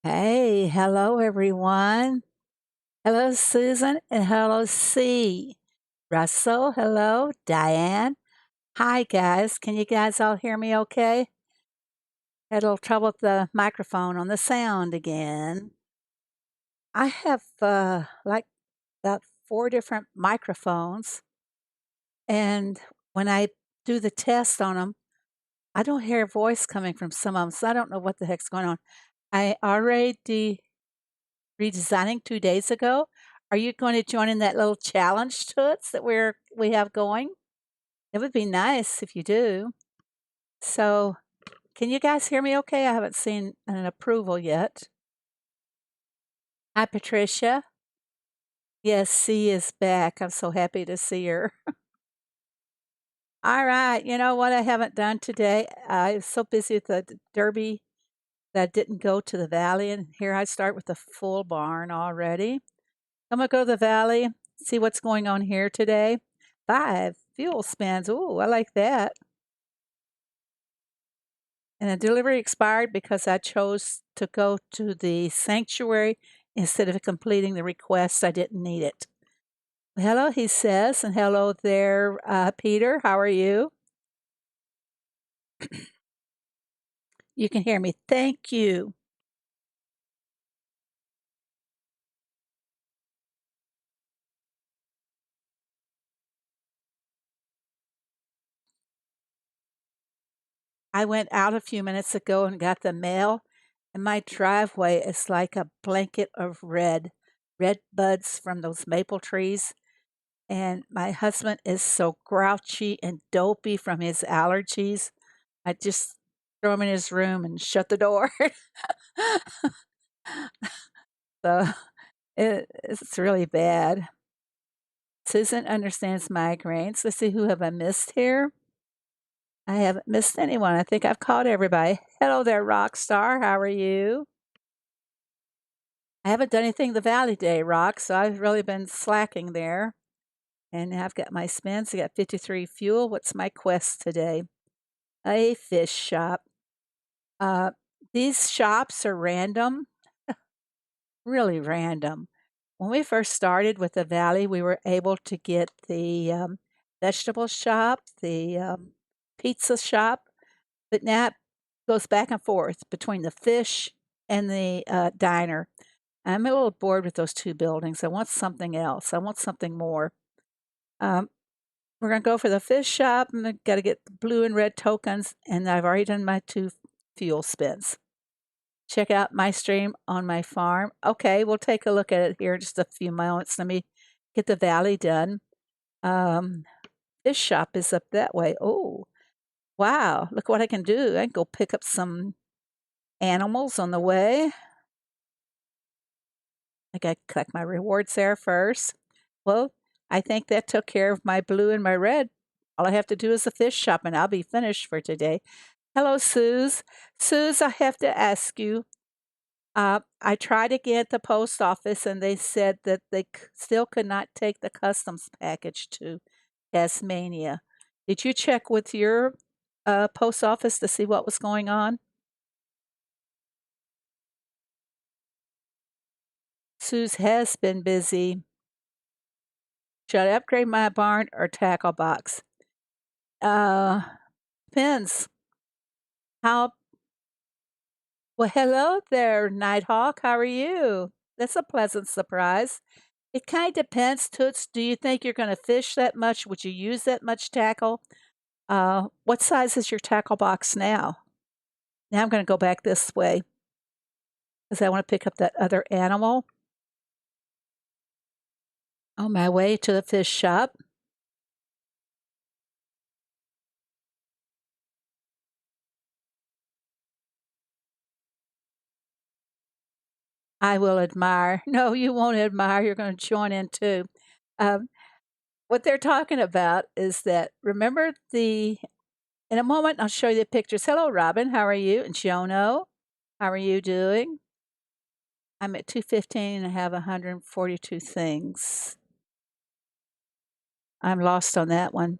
Hey, hello everyone. Hello Susan and hello C. Russell, hello. Diane. Hi guys. Can you guys all hear me okay? Had a little trouble with the microphone on the sound again. I have like about four different microphones, and when I do the test on them, I don't hear a voice coming from some of them, so I don't know what the heck's going on. I already redesigning 2 days ago. Are you going to join in that little challenge to us that we have going? It would be nice if you do. So, can you guys hear me okay? I haven't seen an approval yet. Hi, Patricia. Yes, C is back. I'm so happy to see her. All right. You know what I haven't done today? I was so busy with the Derby that I didn't go to the valley. And here I start with the full barn already. I'm gonna go to the valley, see what's going on here today. 5 fuel spins. Ooh, I like that. And the delivery expired because I chose to go to the sanctuary instead of completing the request. I didn't need it. Hello, he says, and hello there, Peter. How are you? You can hear me. Thank you. I went out a few minutes ago and got the mail, and my driveway is like a blanket of red buds from those maple trees. And my husband is so grouchy and dopey from his allergies. I just throw him in his room and shut the door. So it's really bad. Susan understands migraines. Let's see, who have I missed here? I haven't missed anyone. I think I've called everybody. Hello there, rock star. How are you? I haven't done anything the Valley Day, Rock, so I've really been slacking there. And I've got my spins. I got 53 fuel. What's my quest today? A fish shop. Uh, these shops are random, really random. When we first started with the Valley, we were able to get the vegetable shop, the pizza shop, but now it goes back and forth between the fish and the diner. I'm a little bored with those two buildings. I want something else. I want something more. Um, we're going to go for the fish shop. And I've got to get the blue and red tokens, and I've already done my 2 fuel spins. Check out my stream on my farm. Okay, we'll take a look at it here in just a few moments. Let me get the valley done. Um, this shop is up that way. Oh, wow. Look what I can do. I can go pick up some animals on the way. I got to collect my rewards there first. Well, I think that took care of my blue and my red. All I have to do is the fish shop, and I'll be finished for today. Hello, Suze. Suze, I have to ask you, I tried again at the post office, and they said that they still could not take the customs package to Tasmania. Did you check with your post office to see what was going on? Suze has been busy. Should I upgrade my barn or tackle box? Uh, depends. How Well, hello there, Nighthawk. How are you? That's a pleasant surprise. It kind of depends, Toots. Do you think you're going to fish that much? Would you use that much tackle? What size is your tackle box now? Now I'm going to go back this way because I want to pick up that other animal. On my way to the fish shop, I will admire. No, you won't admire. You're going to join in too. Um, what they're talking about is that remember in a moment, I'll show you the pictures. Hello, Robin. How are you? And Jono, how are you doing? I'm at 215 and I have 142 things. I'm lost on that one.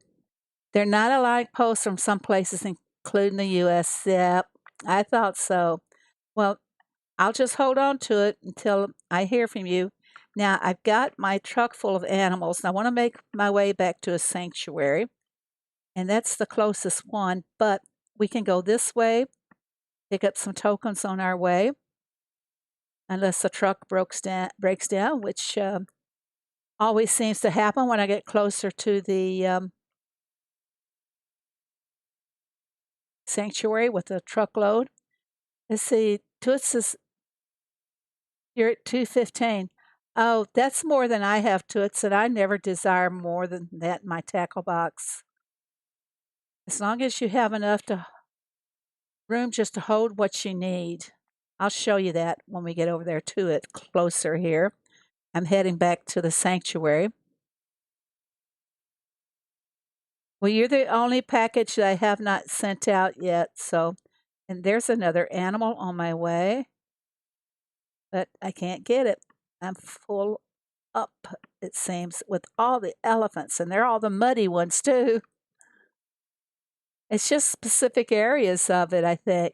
They're not allowing posts from some places, including the US. Yep, I thought so. Well, I'll just hold on to it until I hear from you. Now, I've got my truck full of animals, and I want to make my way back to a sanctuary, and that's the closest one, but we can go this way, pick up some tokens on our way, unless the truck breaks down, which always seems to happen when I get closer to the sanctuary with a truckload. Let's see, Toots is you're at 215. Oh, that's more than I have, Toots, and I never desire more than that in my tackle box. As long as you have enough to room just to hold what you need. I'll show you that when we get over there to it closer here. I'm heading back to the sanctuary. Well, you're the only package that I have not sent out yet, so and there's another animal on my way, but I can't get it. I'm full up, it seems, with all the elephants, and they're all the muddy ones too. It's just specific areas of it, I think.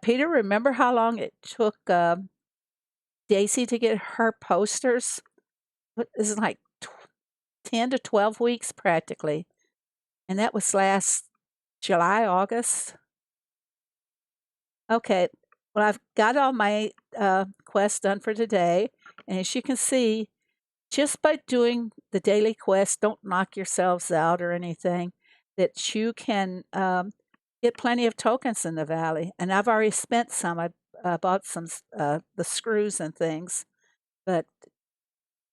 Peter, remember how long it took Daisy to get her posters? What is it like 10 to 12 weeks practically? And that was last July, August. Okay. Well, I've got all my quests done for today. And as you can see, just by doing the daily quest, don't knock yourselves out or anything, that you can get plenty of tokens in the valley. And I've already spent some. I bought some the screws and things, but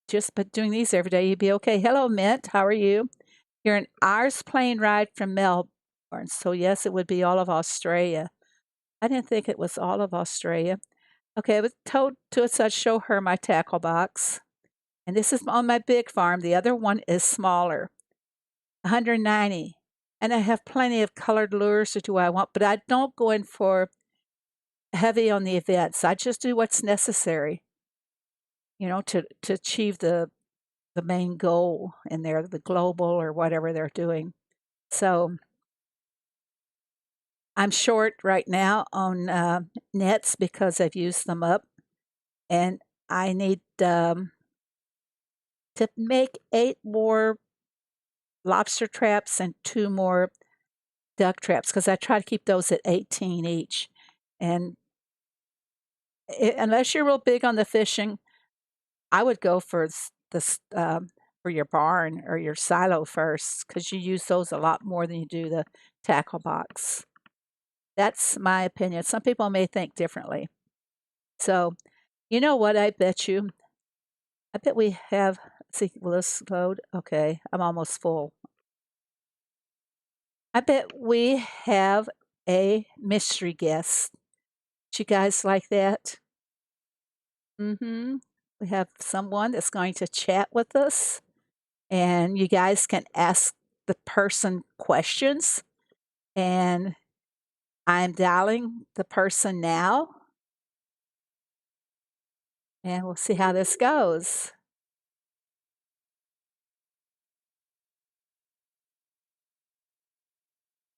just by doing these every day, you'd be okay. Hello, Mint. How are you? You're an hour's plane ride from Melbourne. So, yes, it would be all of Australia. I didn't think it was all of Australia. Okay, I was told to us I'd show her my tackle box. And this is on my big farm. The other one is smaller, 190. And I have plenty of colored lures to do what I want, but I don't go in for heavy on the events. I just do what's necessary, to achieve the main goal in there, the global or whatever they're doing. So I'm short right now on nets because I've used them up, and I need to make 8 more lobster traps and 2 more duck traps because I try to keep those at 18 each. And unless you're real big on the fishing, I would go for for your barn or your silo first because you use those a lot more than you do the tackle box. That's my opinion. Some people may think differently. So, you know what? I bet we have. Let's see, will this load? Okay, I'm almost full. I bet we have a mystery guest. Do you guys like that? Mm-hmm. We have someone that's going to chat with us, and you guys can ask the person questions. And I'm dialing the person now, and we'll see how this goes.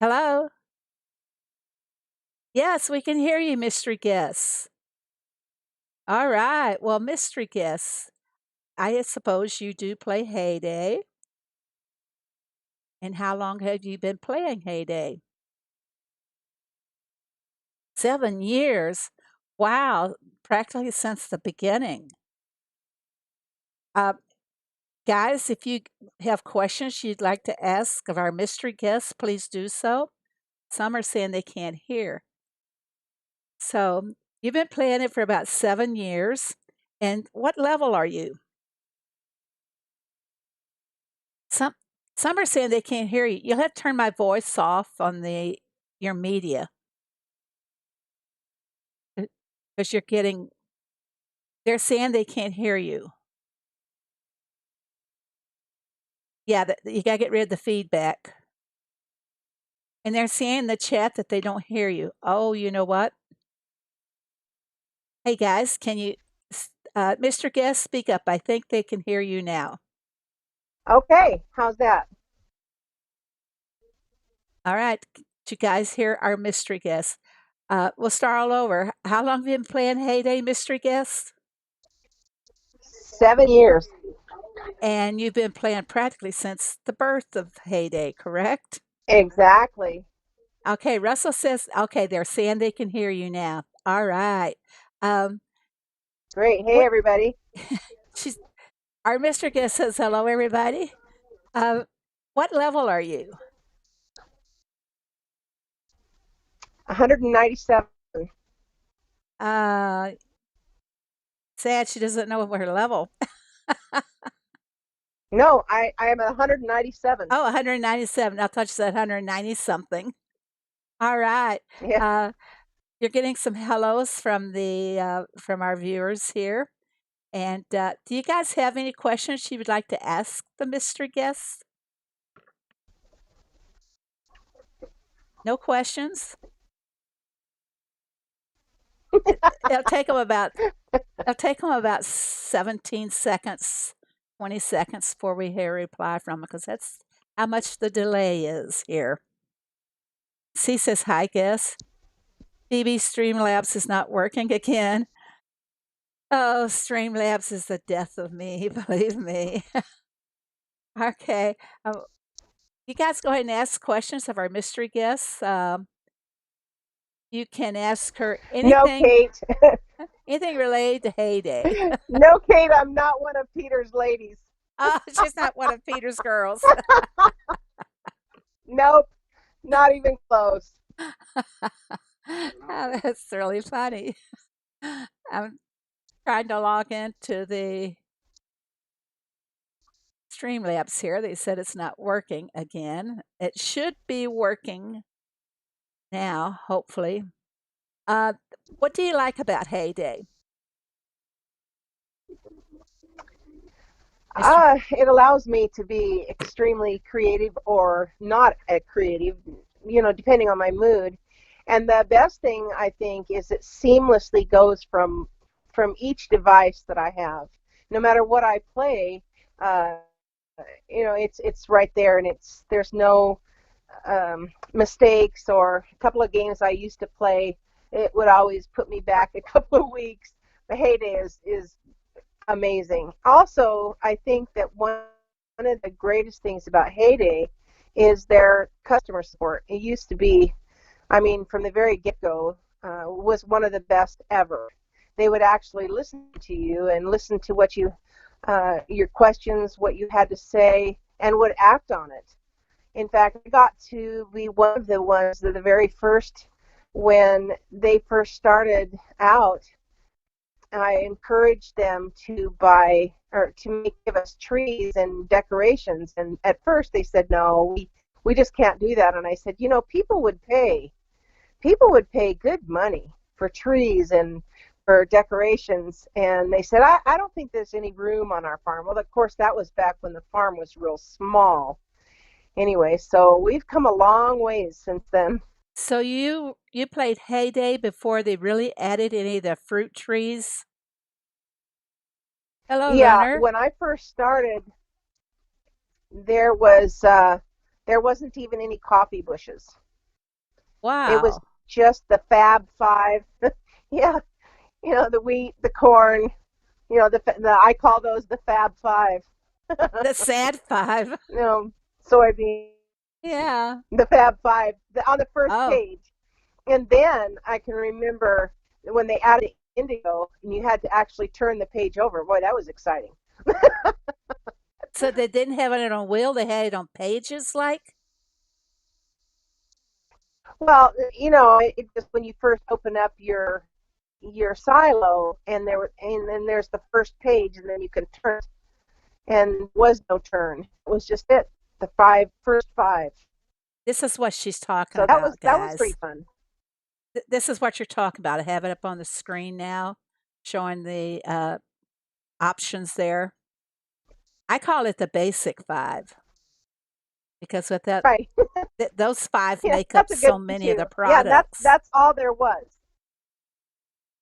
Hello? Yes, we can hear you, mystery guest. All right. Well, mystery guest, I suppose you do play Heyday. And how long have you been playing Heyday? 7 years. Wow, practically since the beginning. Uh, guys, if you have questions you'd like to ask of our mystery guests, please do so. Some are saying they can't hear. So you've been playing it for about 7 years. And what level are you? Some some are saying they can't hear you. You'll have to turn my voice off on your media because you're getting. They're saying they can't hear you. Yeah, you gotta get rid of the feedback. And they're saying in the chat that they don't hear you. Oh, you know what? Hey guys, can you, Mr. Guest, speak up? I think they can hear you now. Okay, how's that? All right, you guys hear our mystery guest? We'll start all over. How long have you been playing Heyday Mystery Guest? 7 years. And you've been playing practically since the birth of Heyday, correct? Exactly. Okay, Russell says, okay, they're saying they can hear you now. All right. Um, Great. Hey, what everybody. she's our Mr. Guest says hello, everybody. Uh, what level are you? 197. Uh, sad she doesn't know her level. No, I am 197. Oh, 197. I thought you said 190 something. All right. Yeah. Uh, you're getting some hellos from the from our viewers here. And do you guys have any questions you would like to ask the mystery guest? No questions? It, it'll take them about it'll take them about 17 seconds, 20 seconds before we hear a reply from them because that's how much the delay is here. C says hi, guess. Phoebe Streamlabs is not working again. Oh, Streamlabs is the death of me, believe me. Okay. Uh, you guys go ahead and ask questions of our mystery guests. You can ask her No, anything, Kate. anything related to Heyday. No, Kate. I'm not one of Peter's ladies. Oh, she's not one of Peter's girls. Nope. Not even close. Oh, that's really funny. I'm trying to log into the Streamlabs here. They said it's not working again. It should be working now, hopefully. Uh, what do you like about Heyday, Mr. It allows me to be extremely creative or not creative, depending on my mood. And the best thing I think is it seamlessly goes from each device that I have. No matter what I play, uh, it's right there, and there's no mistakes. Or a couple of games I used to play, it would always put me back a couple of weeks. The Heyday is amazing. Also, I think that one of the greatest things about Heyday is their customer support. It used to be, I mean, from the very get-go, was one of the best ever. They would actually listen to you and listen to what your questions, what you had to say, and would act on it. In fact, I got to be one of the ones that the very first, when they first started out, I encouraged them to buy or give us trees and decorations. And at first they said, no, we just can't do that. And I said, people would pay good money for trees and for decorations. And they said, I don't think there's any room on our farm. Well, of course, that was back when the farm was real small. Anyway, so we've come a long ways since then. So you played Heyday before they really added any of the fruit trees? Hello, Yeah, Leonard. when I first started, there wasn't even any coffee bushes. It was Wow. just the Fab Five. Yeah, the wheat, the corn. I call those the Fab Five. The Sad Five. Soybean, Yeah. the Fab Five on the first Oh, page. And then I can remember when they added indigo, and you had to actually turn the page over. Boy, that was exciting. so they didn't have it on wheel, they had it on pages like? Well, it just when you first open up your silo, and then there's the first page, and then you can turn, and there was no turn. It was just it, the first five. This is what she's talking So that was about, that was guys. pretty fun. This is what you're talking about. I have it up on the screen now, showing the options there. I call it the basic five because with that, Right. those five Yeah, make up that's a so good one many of the too. Yeah, that's products. that's all there was.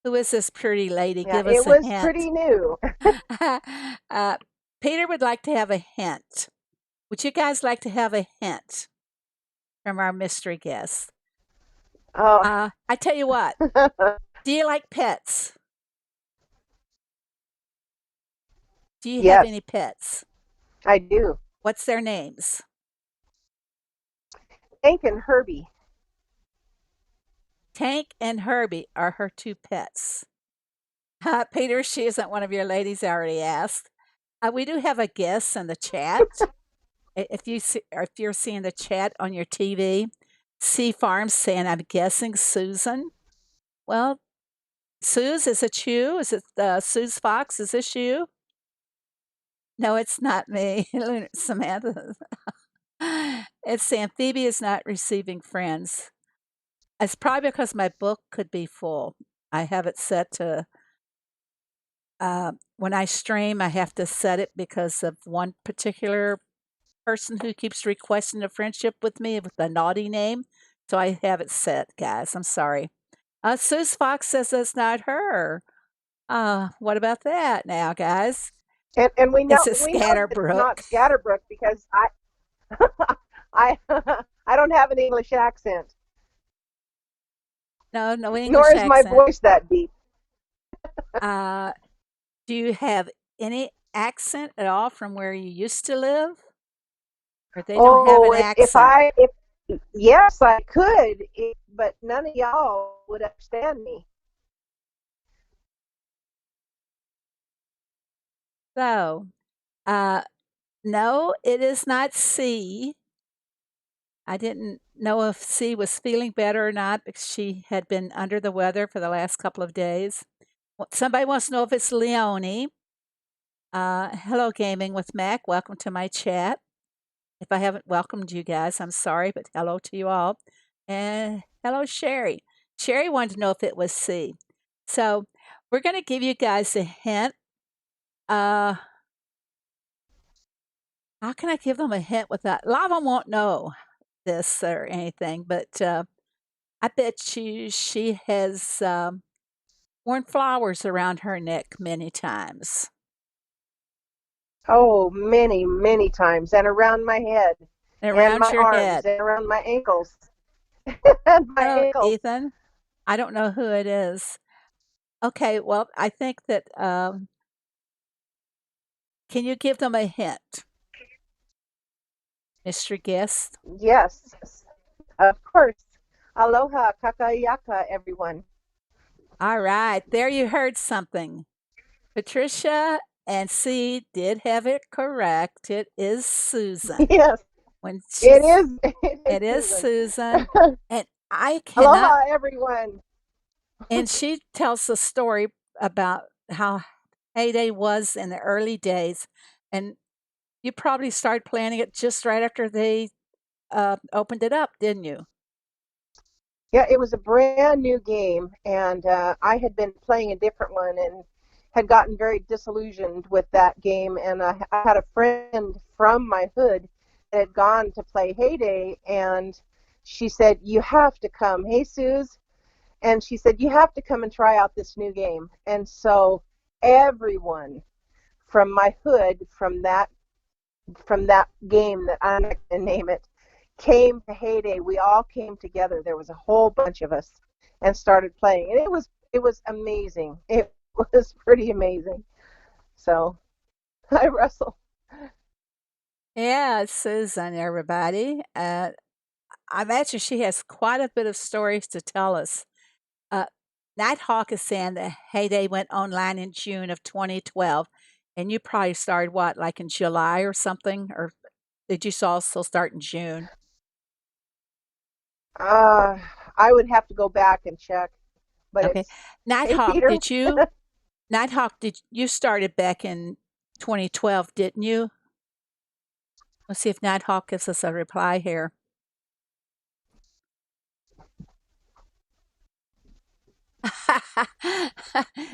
Who is this pretty lady? Yeah, Give it us a was hint. pretty new. uh, Peter would like to have a hint. Would you guys like to have a hint from our mystery guest? Oh, I tell you what, do you like pets? Do you have yes, any pets? I do. What's their names? Hank and Herbie. Tank and Herbie are her two pets. Peter, she isn't one of your ladies I already asked. We do have a guest in the chat. If if you're seeing the chat on your TV, C Farms saying, I'm guessing Susan. Well, Suze, is it you? Is it Suze Fox? Is this you? No, it's not me, Samantha. It's saying Phoebe is not receiving friends. It's probably because my book could be full. I have it set to, when I stream, I have to set it because of one particular person who keeps requesting a friendship with me with a naughty name. So I have it set, guys. I'm sorry. Suze Fox says it's not her. What about that now, guys? And It's a we know that it's not Scatterbrook. Scatterbrook because I I don't have an English accent, No, no nor English is my accent. voice that deep. Uh, do you have any accent at all from where you used to live? Or they don't have an Oh, accent? if yes, I could, but none of y'all would understand me. So, uh, no, it is not C. I didn't know if C was feeling better or not because she had been under the weather for the last couple of days. Somebody wants to know if it's Leonie. Hello, Gaming with Mac. Welcome to my chat. If I haven't welcomed you guys, I'm sorry, but hello to you all. And hello, Sherry. Sherry wanted to know if it was C. So we're going to give you guys a hint. Uh, how can I give them a hint without? A lot of them won't know this or anything, but I bet you she has worn flowers around her neck many times. Oh, many times, and around my head, And and around my your arms, head. and around my ankles, and my Hello, ankles. Ethan. I don't know who it is. Okay, well, I think that can you give them a hint, Mr. Guest? Yes, of course. Aloha, kakayaka, everyone. All right, there you heard something. Patricia and C did have it correct. It is Susan. Yes, When it she's is. It is it is Susan. Susan, and I cannot. Aloha, everyone. And she tells the story about how heyday was in the early days, and you probably started planning it just right after they opened it up, didn't you? Yeah, it was a brand new game, and I had been playing a different one and had gotten very disillusioned with that game. And I had a friend from my hood that had gone to play Heyday, and she said, "You have to come." Hey, Suze. And she said, "You have to come and try out this new game." And so everyone from my hood, from that game that I'm not going to name it, came to Heyday. We all came together. There was a whole bunch of us and started playing, and it was amazing. It was pretty amazing. So I wrestle. Yeah, it's Susan, everybody. I imagine she has quite a bit of stories to tell us. Uh, Nighthawk is saying that Heyday went online in June of 2012, and you probably started what, like in July or something, or did you also start in June? Uh, I would have to go back and check, but Okay, it's hey Nighthawk, Peter. did you? Nighthawk, did you started back in 2012, didn't you? Let's see if Nighthawk gives us a reply here.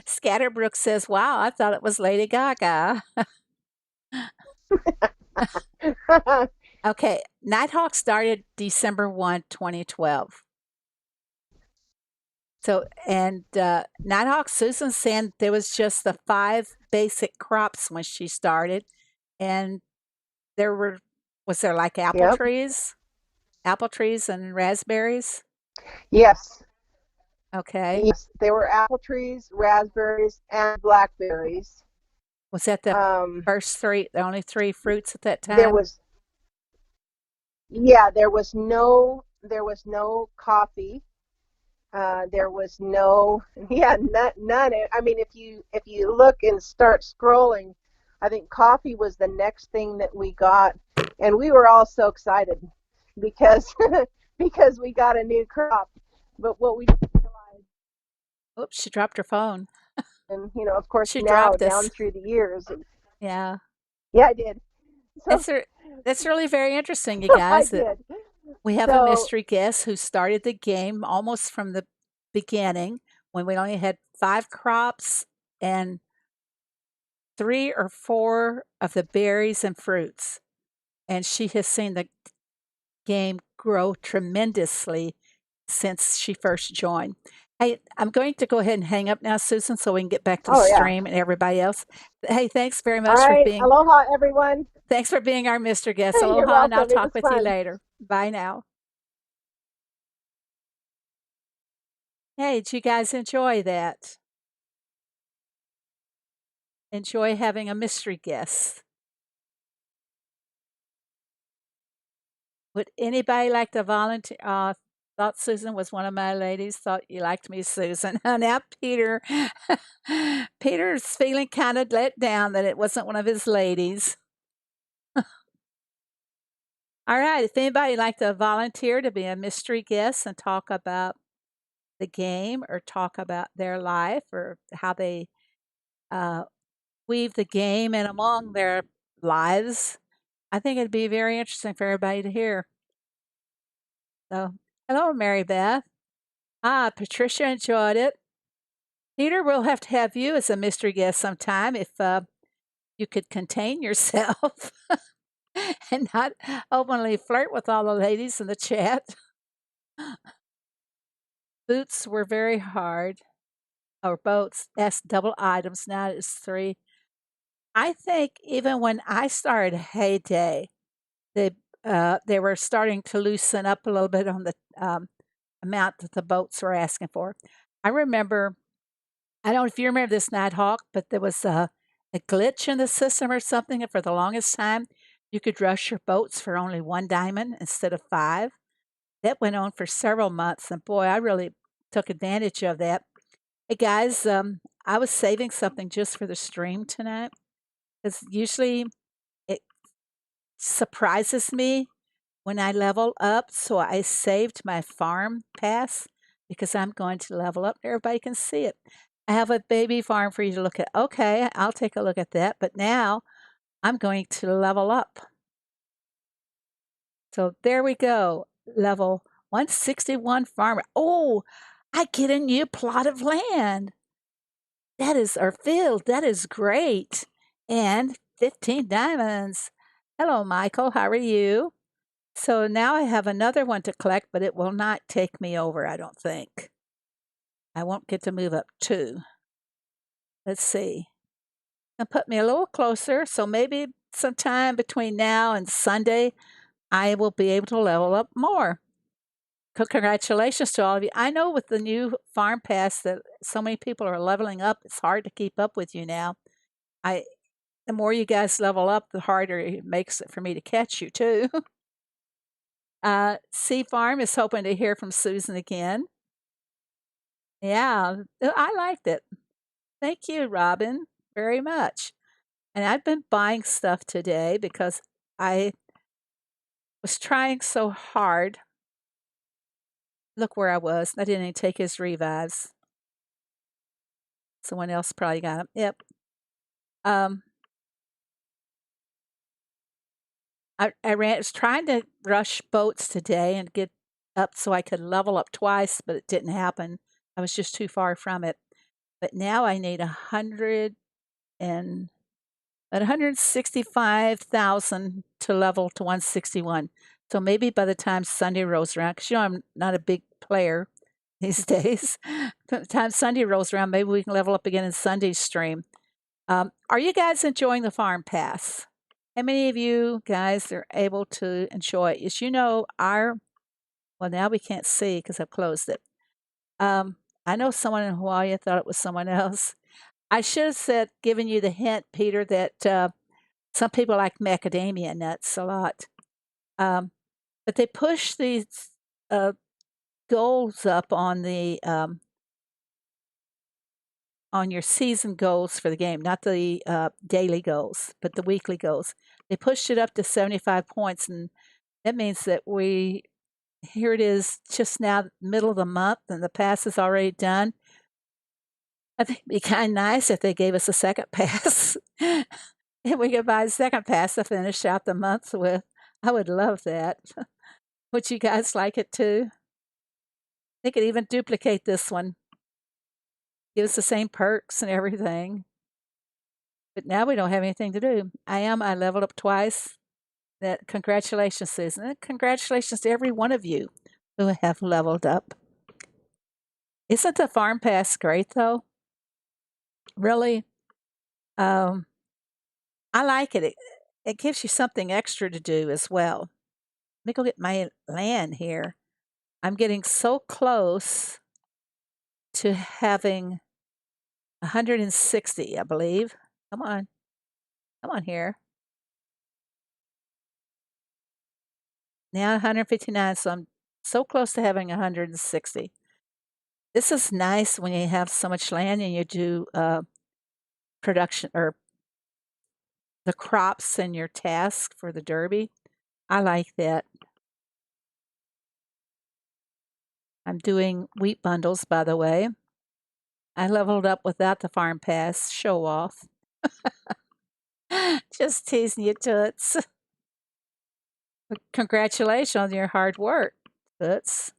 Scatterbrook says, "Wow, I thought it was Lady Gaga." Okay, Nighthawk started December 1, 2012. So, and Nighthawk Susan saying there was just the five basic crops when she started, and there were was there like Yep. apple trees and raspberries? Yes, Okay. yes. There were apple trees, raspberries, and blackberries. Was that the Um, first three, the only three fruits at that there time? was, yeah, there was no coffee. There was no, yeah, none. I mean, if you look and start scrolling, I think coffee was the next thing that we got, and we were all so excited because because we got a new crop. But what we didn't realize, Oops, she dropped her phone. and of course, She now dropped down us. through the years, Yeah. yeah, I did. So That's re- that's really very interesting, you guys, I that did. we have a So mystery guest who started the game almost from the beginning when we only had 5 crops and 3 or 4 of the berries and fruits. And she has seen the game grow tremendously since she first joined. Hey, I'm going to go ahead and hang up now, Susan, so we can get back to the oh yeah. stream and everybody else. Hey, thanks very All much for right. being Aloha, everyone. our Mr. Guest. You're Aloha, and I'll welcome. It talk was with you fun. later. Bye now. Hey, did you guys enjoy that? Enjoy having a mystery guest. Would anybody like to volunteer? Thought Susan was one of my ladies. Thought you liked me, Susan. Now Peter, Peter's feeling kind of let down that it wasn't one of his ladies. All right, if anybody like to volunteer to be a mystery guest and talk about the game or talk about their life or how they uh, weave the game in among their lives, I think it'd be very interesting for everybody to hear. So, hello, Mary Beth. Patricia enjoyed it. Peter, we'll have to have you as a mystery guest sometime if you could contain yourself and not openly flirt with all the ladies in the chat. Boots were very hard, or boats. That's double items. Now it's three. I think even when I started Heyday, they were starting to loosen up a little bit on the amount that the boats were asking for. I remember I don't know if you remember this, Nighthawk, but there was a glitch in the system or something, and for the longest time, you could rush your boats for only 1 diamond instead of 5. That went on for several months, and boy, I really took advantage of that. Hey, guys, I was saving something just for the stream tonight because usually it surprises me when I level up, so I saved my farm pass because I'm going to level up. Everybody can see it. I have a baby farm for you to look at. Okay, I'll take a look at that. But now I'm going to level up. So there we go. Level 161 farmer. Oh, I get a new plot of land. That is our field. That is great. And 15 diamonds. Hello, Michael. How are you? So now I have another one to collect, but it will not take me over, I don't think. I won't get to move up 2. Let's see. And put me a little closer, so maybe sometime between now and Sunday, I will be able to level up more. Congratulations to all of you. I know with the new farm pass that so many people are leveling up, it's hard to keep up with you now. I The more you guys level up, the harder it makes it for me to catch you too. Sea Farm is hoping to hear from Susan again. Yeah, I liked it. Thank you, Robin, very much. And I've been buying stuff today because I was trying so hard. Look where I was. I didn't even take his revives. Someone else probably got them. Yep. Um, was trying to rush boats today and get up so I could level up twice, but it didn't happen. I was just too far from it. But now I need 100 and at 165,000 to level to 161. So maybe by the time Sunday rolls around, because I'm not a big player these days, by the time Sunday rolls around, maybe we can level up again in Sunday's stream. Are you guys enjoying the farm pass? How many of you guys are able to enjoy it? As you know, Well, now we can't see because I've closed it. Um, I know someone in Hawaii. I thought it was someone else. I should have said, given you the hint, Peter, that some people like macadamia nuts a lot. Um, but they push these uh, goals up on your season goals for the game, not the daily goals, but the weekly goals. They pushed it up to 75 points, and that means that here it is just now, middle of the month, and the pass is already done. I think it'd be kind of nice if they gave us a second pass. And we could buy a second pass to finish out the month with. I would love that. Would you guys like it too? They could even duplicate this one, give us the same perks and everything. But now we don't have anything to do. I leveled up twice. That congratulations, Susan. And congratulations to every one of you who have leveled up. Isn't the farm pass great though? Really? Um, I like it. It gives you something extra to do as well. Let me go get my land here. I'm getting so close to having 160, I believe. Come on. Come on here. Now 159, so I'm so close to having 160. This is nice when you have so much land and you do production or the crops and your task for the derby. I like that. I'm doing wheat bundles, by the way. I leveled up without the farm pass. Show off. Just teasing you, Toots. Congratulations on your hard work, Toots.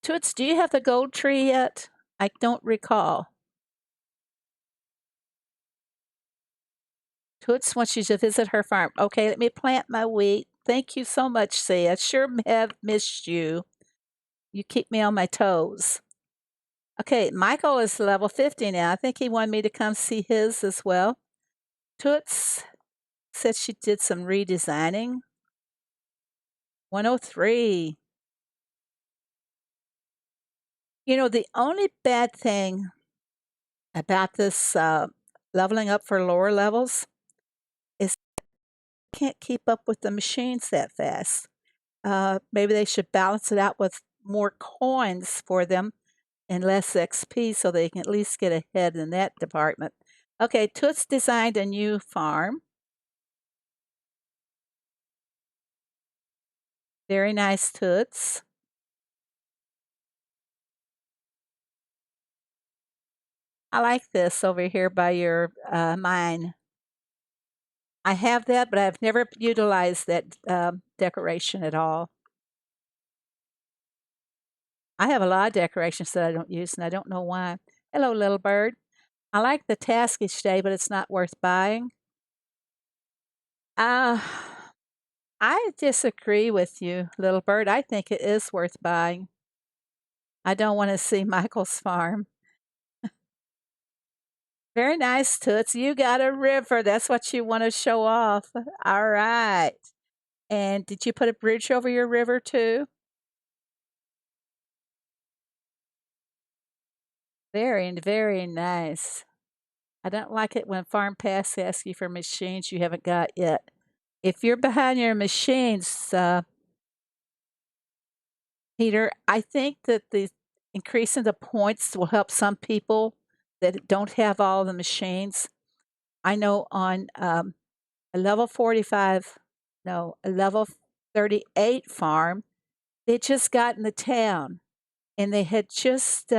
Toots, do you have the gold tree yet? I don't recall. Toots wants you to visit her farm. Okay, let me plant my wheat. Thank you so much, Sia. Sure have missed you. You keep me on my toes. Okay, Michael is level 50 now. I think he wanted me to come see his as well. Toots said she did some redesigning. 103. You know, the only bad thing about this leveling up for lower levels is I can't keep up with the machines that fast. Maybe they should balance it out with more coins for them and less XP so they can at least get ahead in that department. Okay, Toots designed a new farm. Very nice, Toots. I like this over here by your mine. I have that, but I've never utilized that decoration at all. I have a lot of decorations that I don't use, and I don't know why. Hello, little bird. I like the task each day, but it's not worth buying. Uh, I disagree with you, little bird. I think it is worth buying. I don't want to see Michael's farm. Very nice, Toots. You got a river. That's what you want to show off. All right. And did you put a bridge over your river too? Very, very nice. I don't like it when Farm Pass asks you for machines you haven't got yet. If you're behind your machines, Peter, I think that the increasing the points will help some people that don't have all the machines. I know on a level 45, no, a level 38 farm, they just got in the town and they had just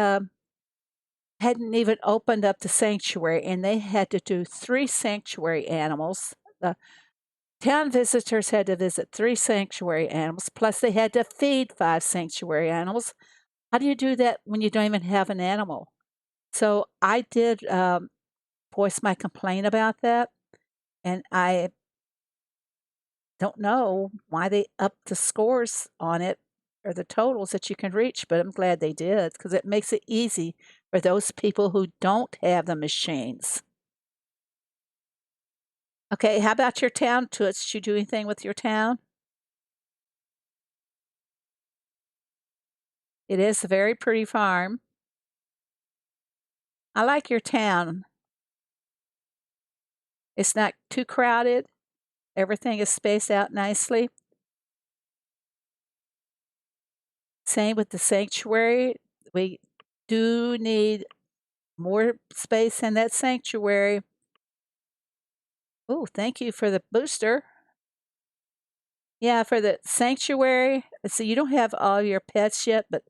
hadn't even opened up the sanctuary and they had to do 3 sanctuary animals. The town visitors had to visit 3 sanctuary animals, plus they had to feed 5 sanctuary animals. How do you do that when you don't even have an animal? So I did voice my complaint about that, and I don't know why they upped the scores on it or the totals that you can reach, but I'm glad they did because it makes it easy for those people who don't have the machines. Okay, how about your town toots? Did you do anything with your town? It is a very pretty farm. I like your town. It's not too crowded. Everything is spaced out nicely. Same with the sanctuary. We do need more space in that sanctuary. Oh, thank you for the booster. Yeah, for the sanctuary. So you don't have all your pets yet, but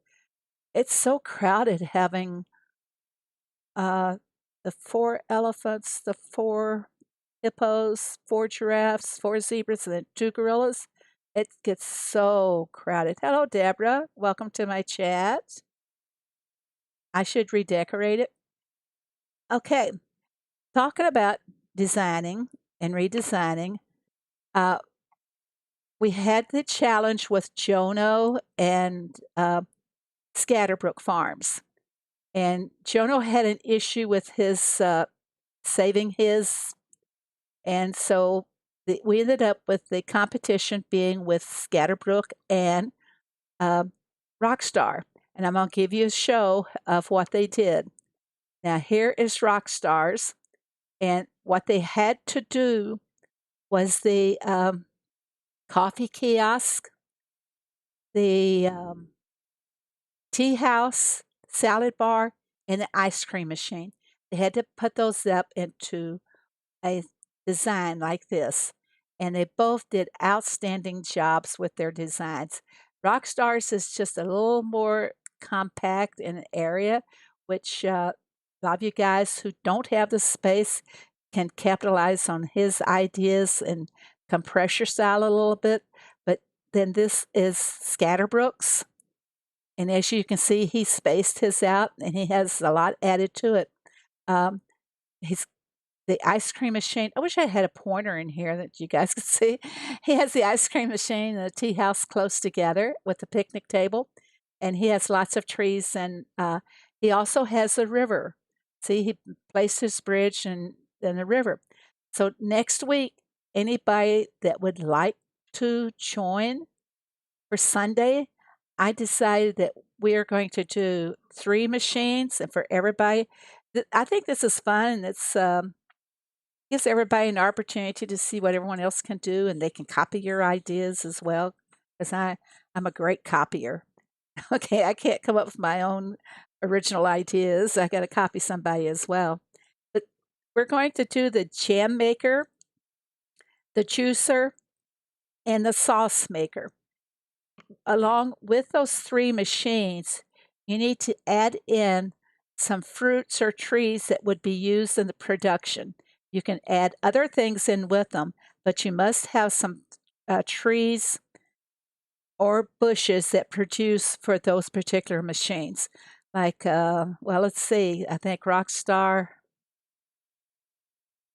it's so crowded having uh, the 4 elephants, the 4 hippos, 4 giraffes, 4 zebras, and then 2 gorillas. It gets so crowded. Hello, Deborah. Welcome to my chat. I should redecorate it. Okay, talking about designing and redesigning, uh, we had the challenge with Jono and Scatterbrook Farms. And Jono had an issue with his saving his, and so we ended up with the competition being with Scatterbrook and um, Rockstar. And I'm going to give you a show of what they did. Now, here is Rockstars, and what they had to do was the coffee kiosk, the tea house, salad bar, and the ice cream machine. They had to put those up into a design like this, and they both did outstanding jobs with their designs. Rockstars is just a little more compact in an area, which a lot of you guys who don't have the space can capitalize on his ideas and compress your style a little bit. But then this is Scatterbrooks, and as you can see, he spaced his out, and he has a lot added to it. Um, he's the ice cream machine. I wish I had a pointer in here that you guys could see. He has the ice cream machine and the tea house close together with the picnic table, and he has lots of trees. And he also has a river. See, he placed his bridge in the river. So next week, anybody that would like to join for Sunday, I decided that we are going to do 3 machines, and for everybody, I think this is fun, and it's gives everybody an opportunity to see what everyone else can do, and they can copy your ideas as well. Because I'm a great copier. Okay, I can't come up with my own original ideas. I got to copy somebody as well. But we're going to do the jam maker, the juicer, and the sauce maker. Along with those 3 machines, you need to add in some fruits or trees that would be used in the production. You can add other things in with them, but you must have some trees or bushes that produce for those particular machines. Like, well, let's see, I think Rockstar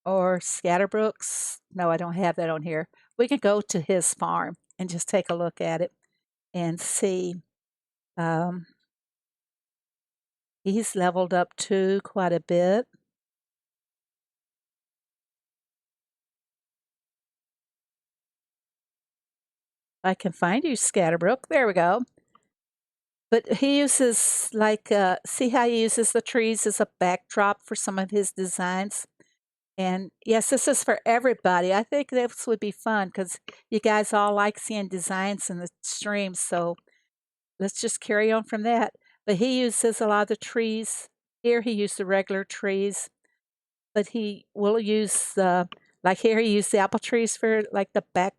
or Scatterbrooks. No, I don't have that on here. We can go to his farm and just take a look at it and see. Um, He's leveled up too quite a bit. I can find you, Scatterbrook. There we go. But he uses like see how he uses the trees as a backdrop for some of his designs. And yes, this is for everybody. I think this would be fun because you guys all like seeing designs in the stream. So let's just carry on from that. But he uses a lot of the trees. Here he used the regular trees, but he will use the like here he used the apple trees for like the back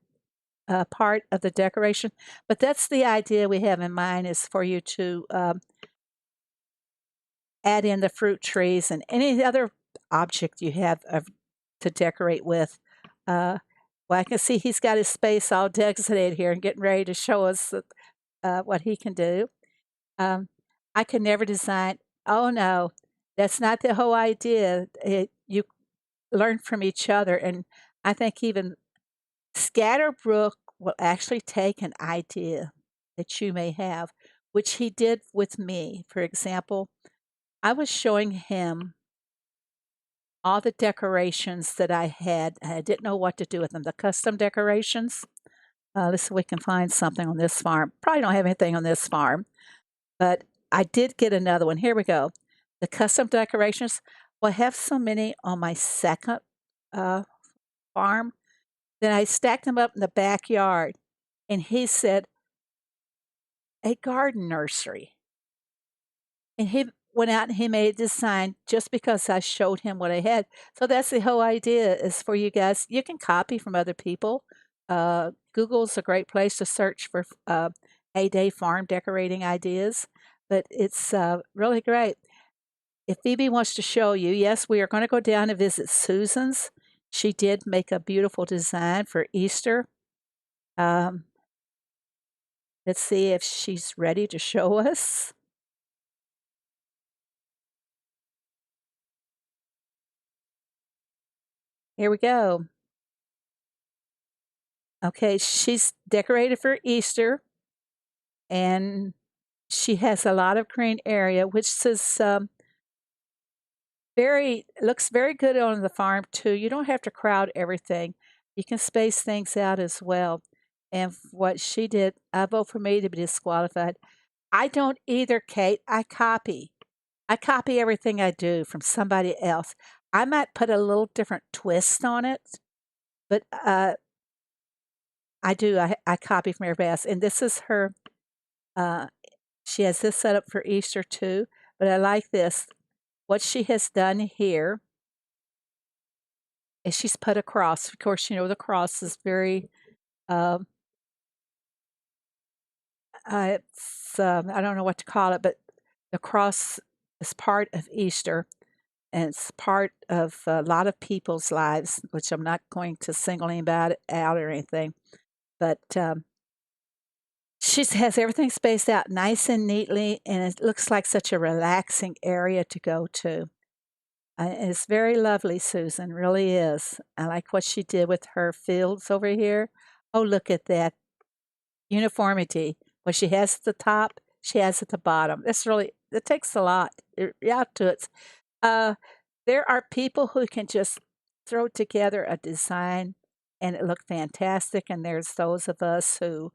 part of the decoration. But that's the idea we have in mind is for you to add in the fruit trees and any other object you have to decorate with. Uh, well, I can see he's got his space all designated here and getting ready to show us what he can do. Um, I could never design. Oh no, that's not the whole idea. You learn from each other, and I think even Scatterbrook will actually take an idea that you may have, which he did with me. For example, I was showing him all the decorations that I had. I didn't know what to do with them. The custom decorations. Let's see if we can find something on this farm. Probably don't have anything on this farm, but I did get another one. Here we go. The custom decorations. Well, I have so many on my second uh, farm. Then I stacked them up in the backyard, and he said, a garden nursery. And he went out and he made this sign just because I showed him what I had. So that's the whole idea is for you guys. You can copy from other people. Google's a great place to search for heyday farm decorating ideas, but it's really great. If Phoebe wants to show you, yes, we are going to go down and visit Susan's. She did make a beautiful design for Easter. Um, let's see if she's ready to show us. Here we go. Okay, she's decorated for Easter, and she has a lot of green area, which is very looks very good on the farm too. You don't have to crowd everything. You can space things out as well. And what she did, I vote for me to be disqualified. I don't either, Kate. I copy. I copy everything I do from somebody else. I might put a little different twist on it, but I do. I copy from everybody else. And this is her. Uh, she has this set up for Easter too. But I like this. What she has done here is she's put a cross. Of course, you know the cross is very. Um, it's I don't know what to call it, but the cross is part of Easter, and it's part of a lot of people's lives. Which I'm not going to single anybody out or anything, but she has everything spaced out nice and neatly, and it looks like such a relaxing area to go to. It's very lovely, Susan, really is. I like what she did with her fields over here. Oh, look at that uniformity. What she has at the top, she has at the bottom. It takes a lot. Yeah, to it. Uh, there are people who can just throw together a design and it look fantastic, and there's those of us who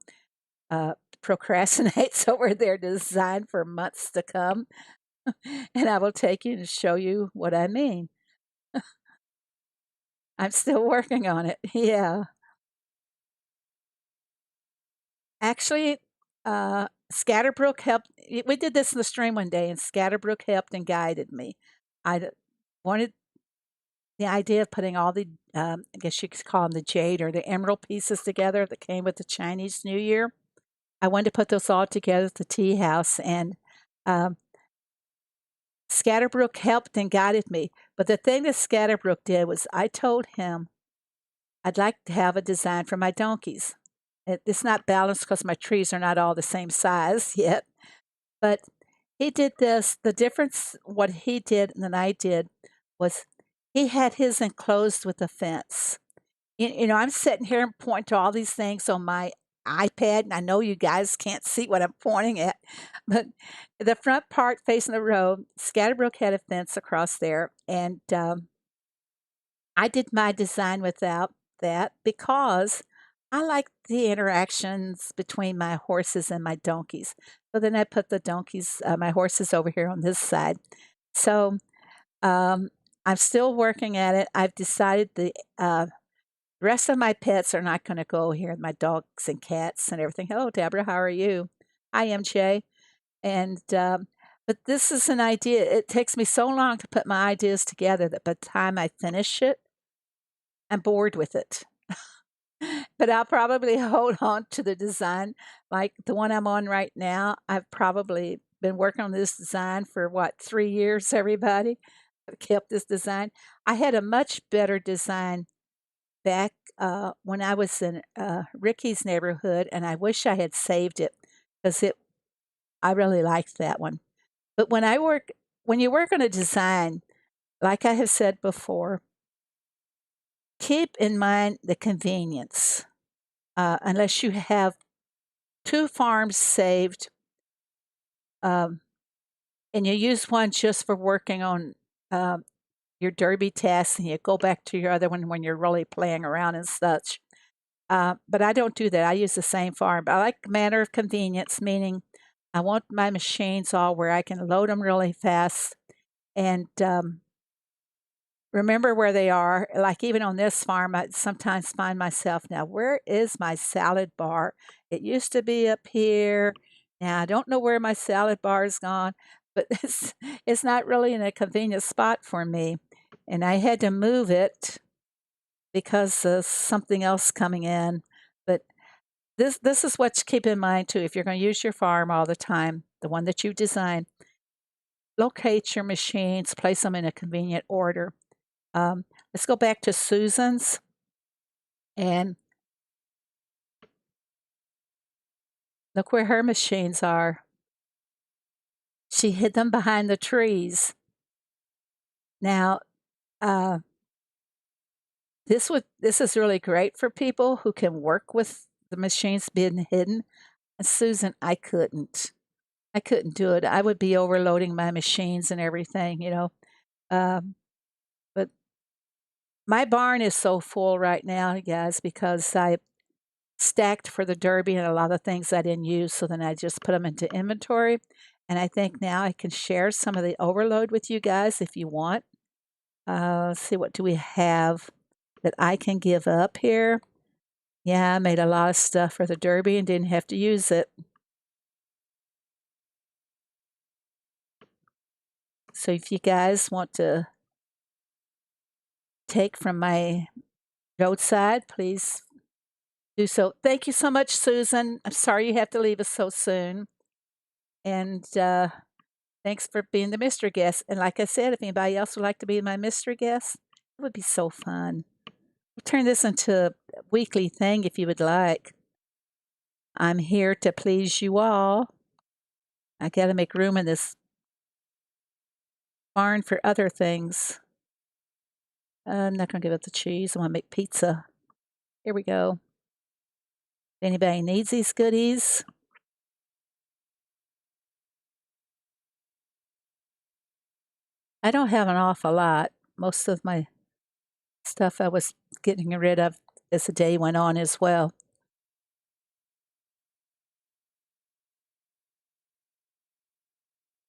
uh, procrastinates over their design for months to come, and I will take you to show you what I mean. I'm still working on it. Yeah. Actually, Scatterbrook helped we did this in the stream one day, and Scatterbrook helped and guided me. I wanted the idea of putting all the, I guess you could call them the jade or the emerald pieces together that came with the Chinese New Year. I wanted to put those all together at the tea house, and um, Scatterbrook helped and guided me. But the thing that Scatterbrook did was I told him I'd like to have a design for my donkeys. It's not balanced because my trees are not all the same size yet. But he did this. The difference, what he did and then I did, was he had his enclosed with a fence. I'm sitting here and pointing to all these things on my iPad, and I know you guys can't see what I'm pointing at, but the front part facing the road, Scatterbrook had a fence across there, and I did my design without that because I like the interactions between my horses and my donkeys. So then I put the donkeys, my horses over here on this side. So um, I'm still working at it. I've decided the rest of my pets are not going to go here, my dogs and cats and everything. Hello, Deborah. How are you? I am Jay. And, but this is an idea. It takes me so long to put my ideas together that by the time I finish it, I'm bored with it. But I'll probably hold on to the design like the one I'm on right now. I've probably been working on this design for what, 3 years, everybody? I've kept this design. I had a much better design back when I was in Ricky's neighborhood, and I wish I had saved it because I really liked that one. But when you work on a design, like I have said before, keep in mind the convenience. Unless you have 2 farms saved, um, and you use one just for working on, um, your derby tasks and you go back to your other one when you're really playing around and such. But I don't do that. I use the same farm. But I like manner of convenience, meaning I want my machines all where I can load them really fast and remember where they are. Like even on this farm, I sometimes find myself now, where is my salad bar? It used to be up here. Now I don't know where my salad bar is gone, but it's not really in a convenient spot for me. And I had to move it because of something else coming in. But this is what to keep in mind too. If you're going to use your farm all the time, the one that you design, locate your machines, place them in a convenient order. Um, let's go back to Susan's and look where her machines are. She hid them behind the trees. Now, uh, this is really great for people who can work with the machines being hidden. And Susan, I couldn't. I couldn't do it. I would be overloading my machines and everything, you know. Um, but my barn is so full right now, guys, because I stacked for the derby and a lot of things I didn't use. So then I just put them into inventory. And I think now I can share some of the overload with you guys if you want. Let's see, what do we have that I can give up here? Yeah, I made a lot of stuff for the derby and didn't have to use it. So if you guys want to take from my roadside, please do so. Thank you so much, Susan. I'm sorry you have to leave us so soon. And thanks for being the mystery guest. And like I said, if anybody else would like to be my mystery guest, it would be so fun. We'll turn this into a weekly thing if you would like. I'm here to please you all. I got to make room in this barn for other things. I'm not going to give up the cheese. I want to make pizza. Here we go. If anybody needs these goodies, I don't have an awful lot. Most of my stuff I was getting rid of as the day went on as well.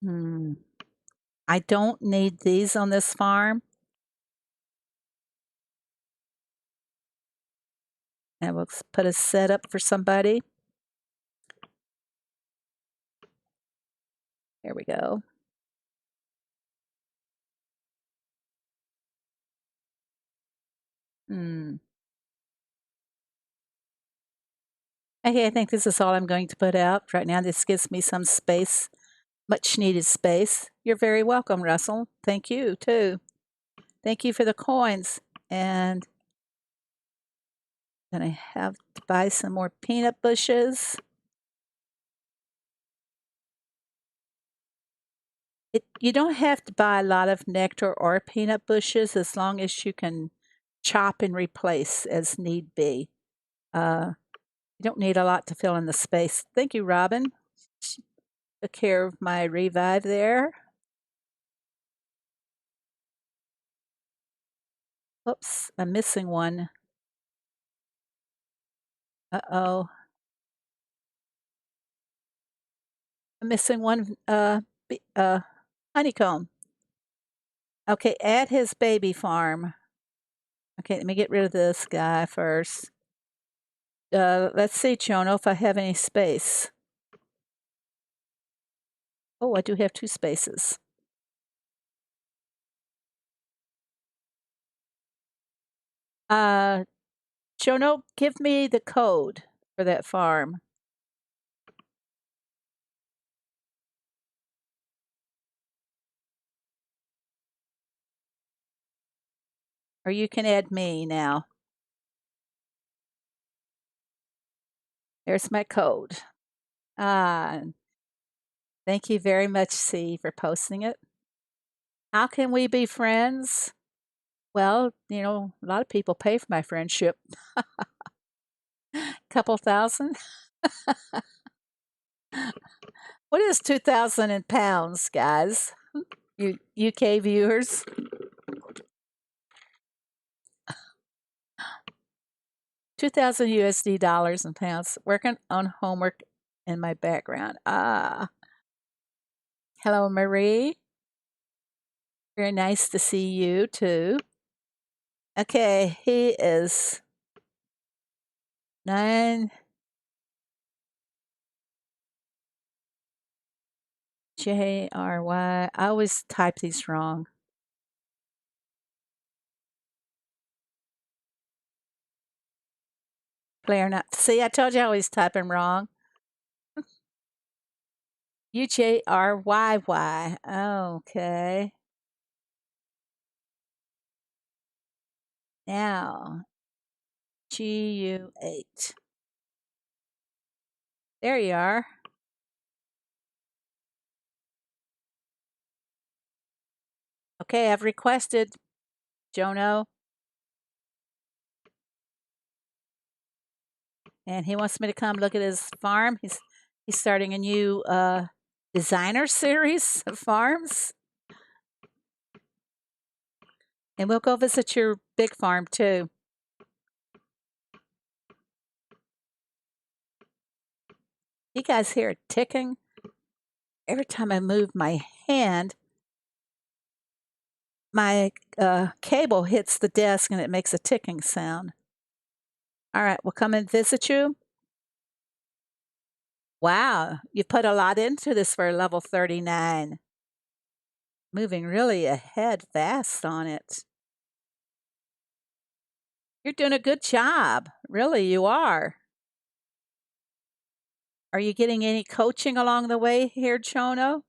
Hmm. I don't need these on this farm. And we'll put a setup for somebody. Here we go. Hmm. Okay, I think this is all I'm going to put out right now. This gives me some space, much needed space. You're very welcome, Russell. Thank you, too. Thank you for the coins. And then I have to buy some more peanut bushes. You don't have to buy a lot of nectar or peanut bushes as long as you can chop and replace as need be. You don't need a lot to fill in the space. Thank you, Robin. She took care of my revive there. Oops, I'm missing one. Uh-oh. I'm missing one honeycomb. Okay, add his baby farm. Okay, let me get rid of this guy first. Let's see, Jono, if I have any space. Oh, I do have 2 spaces. Uh, Jono, give me the code for that farm. Or you can add me now. There's my code. Ah, thank you very much, C, for posting it. How can we be friends? Well, a lot of people pay for my friendship. Couple thousand. What is 2,000 in pounds, guys? You UK viewers? 2,000 USD dollars and pounds. Working on homework in my background. Ah, hello, Marie. Very nice to see you too. Okay, he is 9JRY. I always type these wrong. Player not. See, I told you I always type them wrong. UJRYY. Okay. Now, GU8. There you are. Okay, I've requested Jono, and he wants me to come look at his farm. He's starting a new designer series of farms, and we'll go visit your big farm too. You guys hear it ticking? Every time I move my hand, my cable hits the desk and it makes a ticking sound. All right, we'll come and visit you. Wow, you put a lot into this for level 39. Moving really ahead fast on it. You're doing a good job. Really, you are. Are you getting any coaching along the way here, Chono?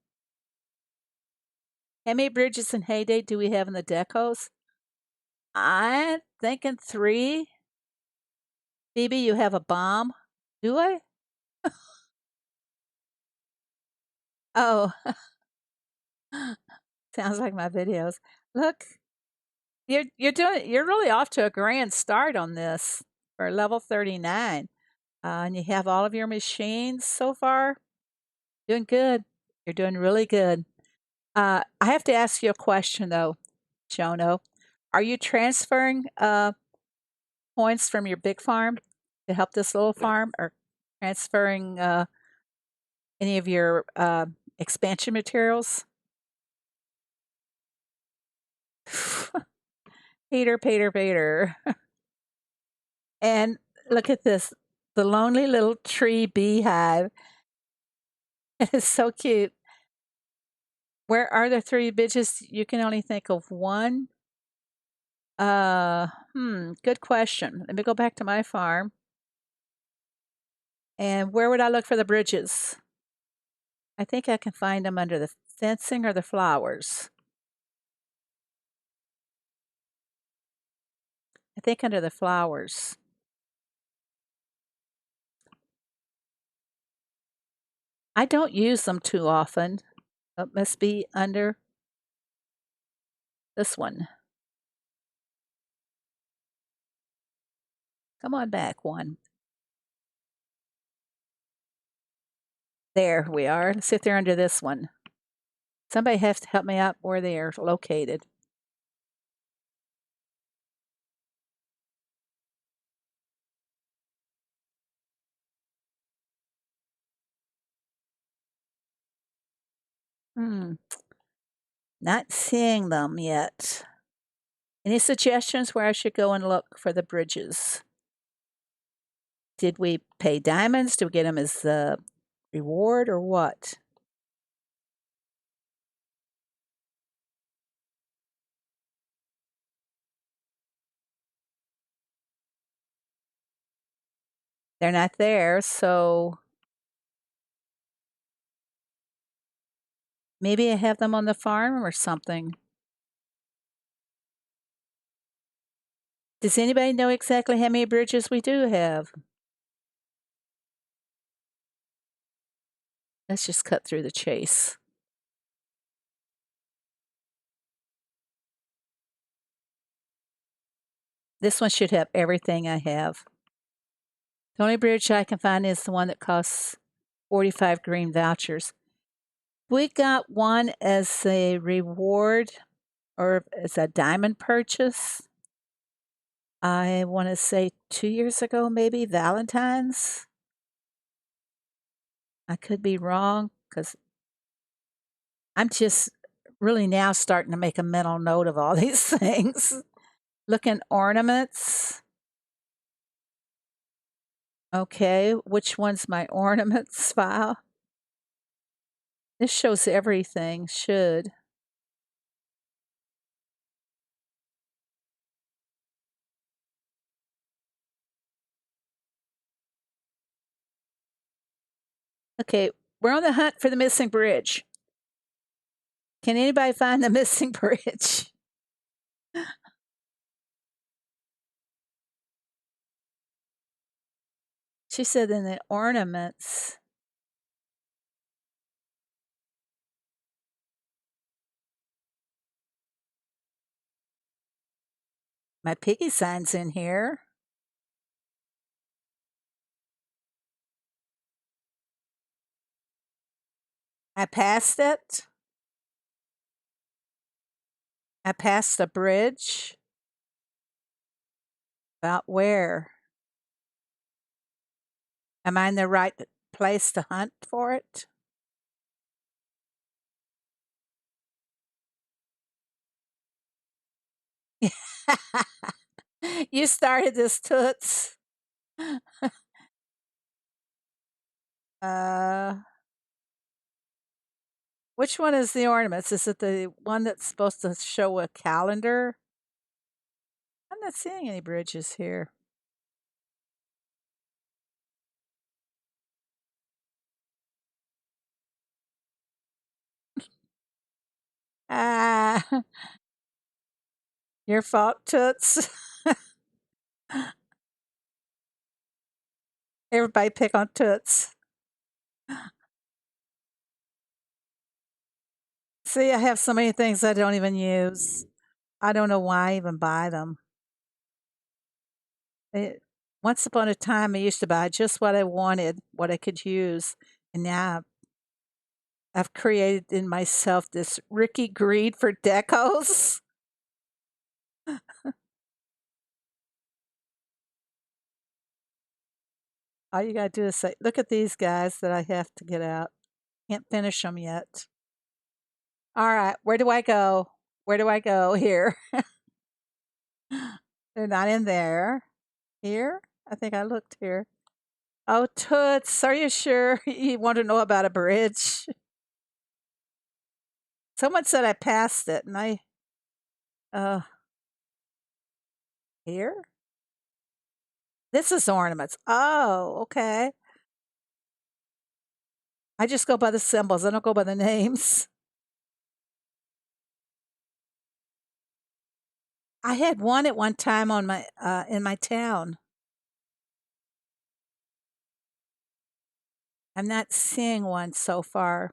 How many bridges and heyday do we have in the decos? I'm thinking 3. Phoebe, you have a bomb. Do I? Oh, sounds like my videos. Look, you're really off to a grand start on this for level 39. And you have all of your machines so far. Doing good. You're doing really good. I have to ask you a question though, Jono. Are you transferring points from your big farm to help this little farm, or transferring any of your expansion materials? Peter, Peter, Peter. And look at this, the lonely little tree beehive. It's so cute. Where are the 3 bitches? You can only think of one. Good question. Let me go back to my farm. And where would I look for the bridges? I think I can find them under the fencing or the flowers. I think under the flowers. I don't use them too often. It must be under this one. Come on back, one. There we are. Let's see if they're under this one. Somebody has to help me out where they are located. Hmm, not seeing them yet. Any suggestions where I should go and look for the bridges? Did we pay diamonds? Do we get them as the reward or what? They're not there, so maybe I have them on the farm or something. Does anybody know exactly how many bridges we do have? Let's just cut through the chase. This one should have everything I have. The only bridge I can find is the one that costs 45 green vouchers. We got one as a reward or as a diamond purchase. I wanna say 2 years ago, maybe, Valentine's? I could be wrong because 'cause I'm just really now starting to make a mental note of all these things. Looking ornaments. Okay, which one's my ornaments file? This shows everything, should. Okay, we're on the hunt for the missing bridge. Can anybody find the missing bridge? She said in the ornaments. My piggy sign's in here. I passed it. I passed the bridge. About where? Am I in the right place to hunt for it? You started this, Toots. Uh, which one is the ornaments? Is it the one that's supposed to show a calendar? I'm not seeing any bridges here. Ah, your fault, Toots. Everybody pick on Toots. See, I have so many things I don't even use. I don't know why I even buy them. It, once upon a time, I used to buy just what I wanted, what I could use, and now I've created in myself this Ricky greed for decos. All you gotta do is say, "Look at these guys that I have to get out. Can't finish them yet." All right, where do I go? Where do I go here? They're not in there. Here? I think I looked here. Oh, Toots, are you sure you want to know about a bridge? Someone said I passed it, and uh, here? This is ornaments. Oh, okay. I just go by the symbols. I don't go by the names. I had one at one time on my in my town. I'm not seeing one so far.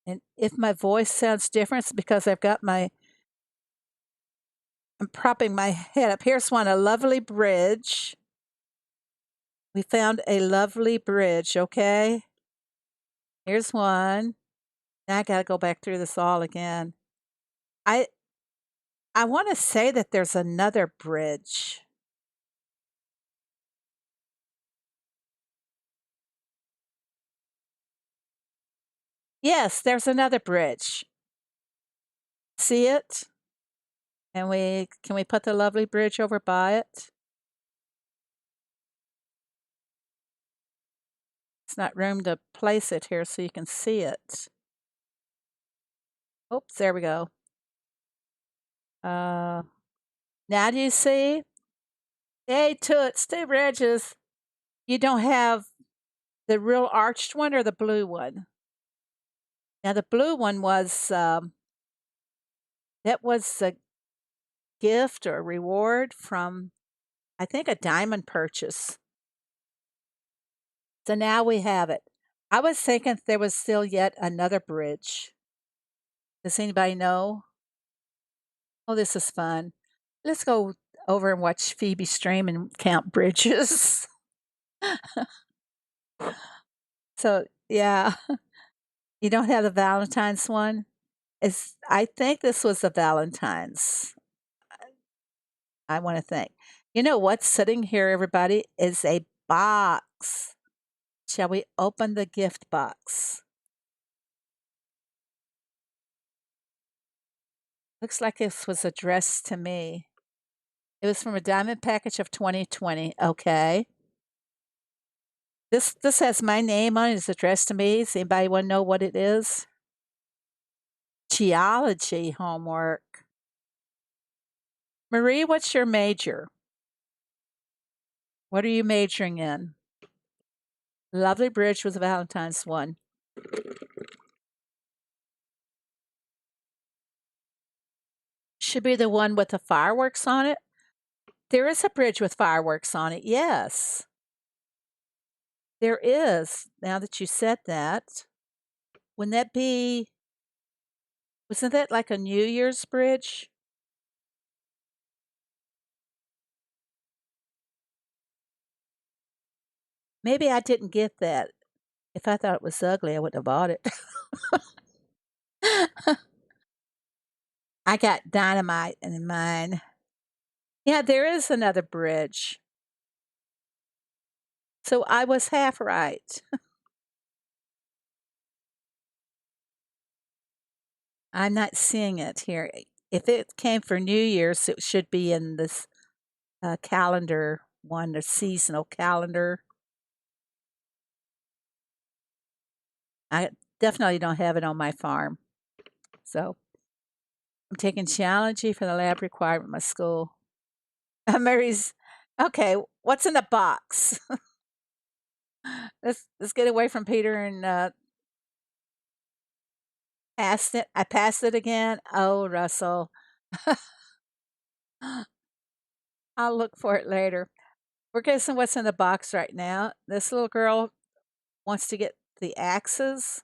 And if my voice sounds different, it's because I'm propping my head up. Here's one, a lovely bridge. We found a lovely bridge, okay? Here's one. Now I gotta go back through this all again. I I wanna say that there's another bridge. Yes, there's another bridge. See it? And we can we put the lovely bridge over by it? It's not room to place it here so you can see it. Oops, there we go. Uh, now do you see? Hey, Toots, two bridges. You don't have the real arched one or the blue one? Now the blue one was that was a gift or a reward from I think a diamond purchase. So now we have it. I was thinking there was still yet another bridge. Does anybody know? Oh, this is fun. Let's go over and watch Phoebe stream and count bridges. So, yeah, you don't have the Valentine's one? I think this was a Valentine's. I wanna think. You know what's sitting here, everybody, is a box. Shall we open the gift box? Looks like this was addressed to me. It was from a diamond package of 2020. Okay. This has my name on it. It's addressed to me. Does anybody wanna know what it is? Geology homework. Marie, what's your major? What are you majoring in? Lovely Bridge was a Valentine's one. Should be the one with the fireworks on it. There is a bridge with fireworks on it, yes. There is, now that you said that. Wouldn't that be wasn't that like a New Year's bridge? Maybe I didn't get that. If I thought it was ugly, I wouldn't have bought it. I got dynamite in mine. Yeah, there is another bridge. So I was half right. I'm not seeing it here. If it came for New Year's, it should be in this calendar one, the seasonal calendar. I definitely don't have it on my farm. So I'm taking geology for the lab requirement at my school. Mary's okay. What's in the box? Let's get away from Peter and passed it. I passed it again. Oh, Russell, I'll look for it later. We're guessing what's in the box right now. This little girl wants to get the axes,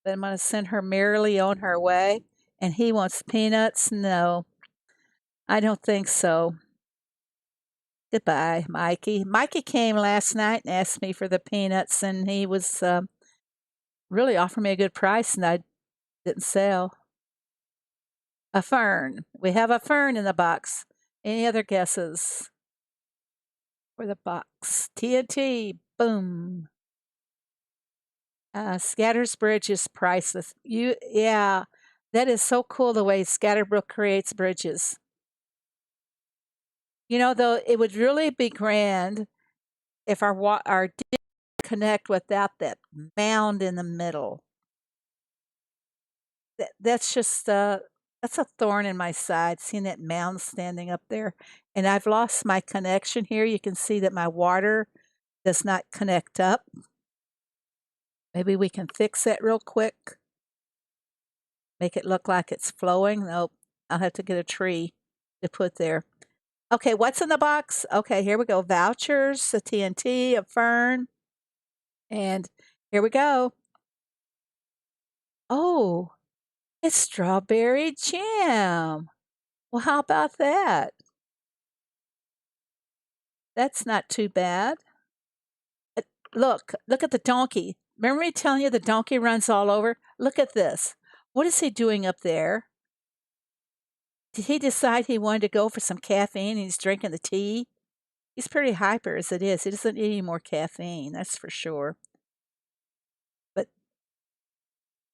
but I'm going to send her merrily on her way. And he wants peanuts. No, I don't think so. Goodbye, Mikey. Mikey came last night and asked me for the peanuts, and he was really offering me a good price, and I didn't sell. A fern. We have a fern in the box. Any other guesses for the box? TNT. Boom. Scatter's Bridge is priceless. Yeah, that is so cool the way Scatterbrook creates bridges. You know, though, it would really be grand if our did connect without that mound in the middle. That's just that's a thorn in my side, seeing that mound standing up there. And I've lost my connection here. You can see that my water does not connect up. Maybe we can fix that real quick. Make it look like it's flowing. Nope. I'll have to get a tree to put there. Okay, what's in the box? Okay, here we go. Vouchers, a TNT, a fern, and here we go. Oh, it's strawberry jam. Well, how about that? That's not too bad. Uh, look at the donkey. Remember me telling you the donkey runs all over? Look at this. What is he doing up there? Did he decide he wanted to go for some caffeine and he's drinking the tea? He's pretty hyper as it is. He doesn't need any more caffeine, that's for sure. But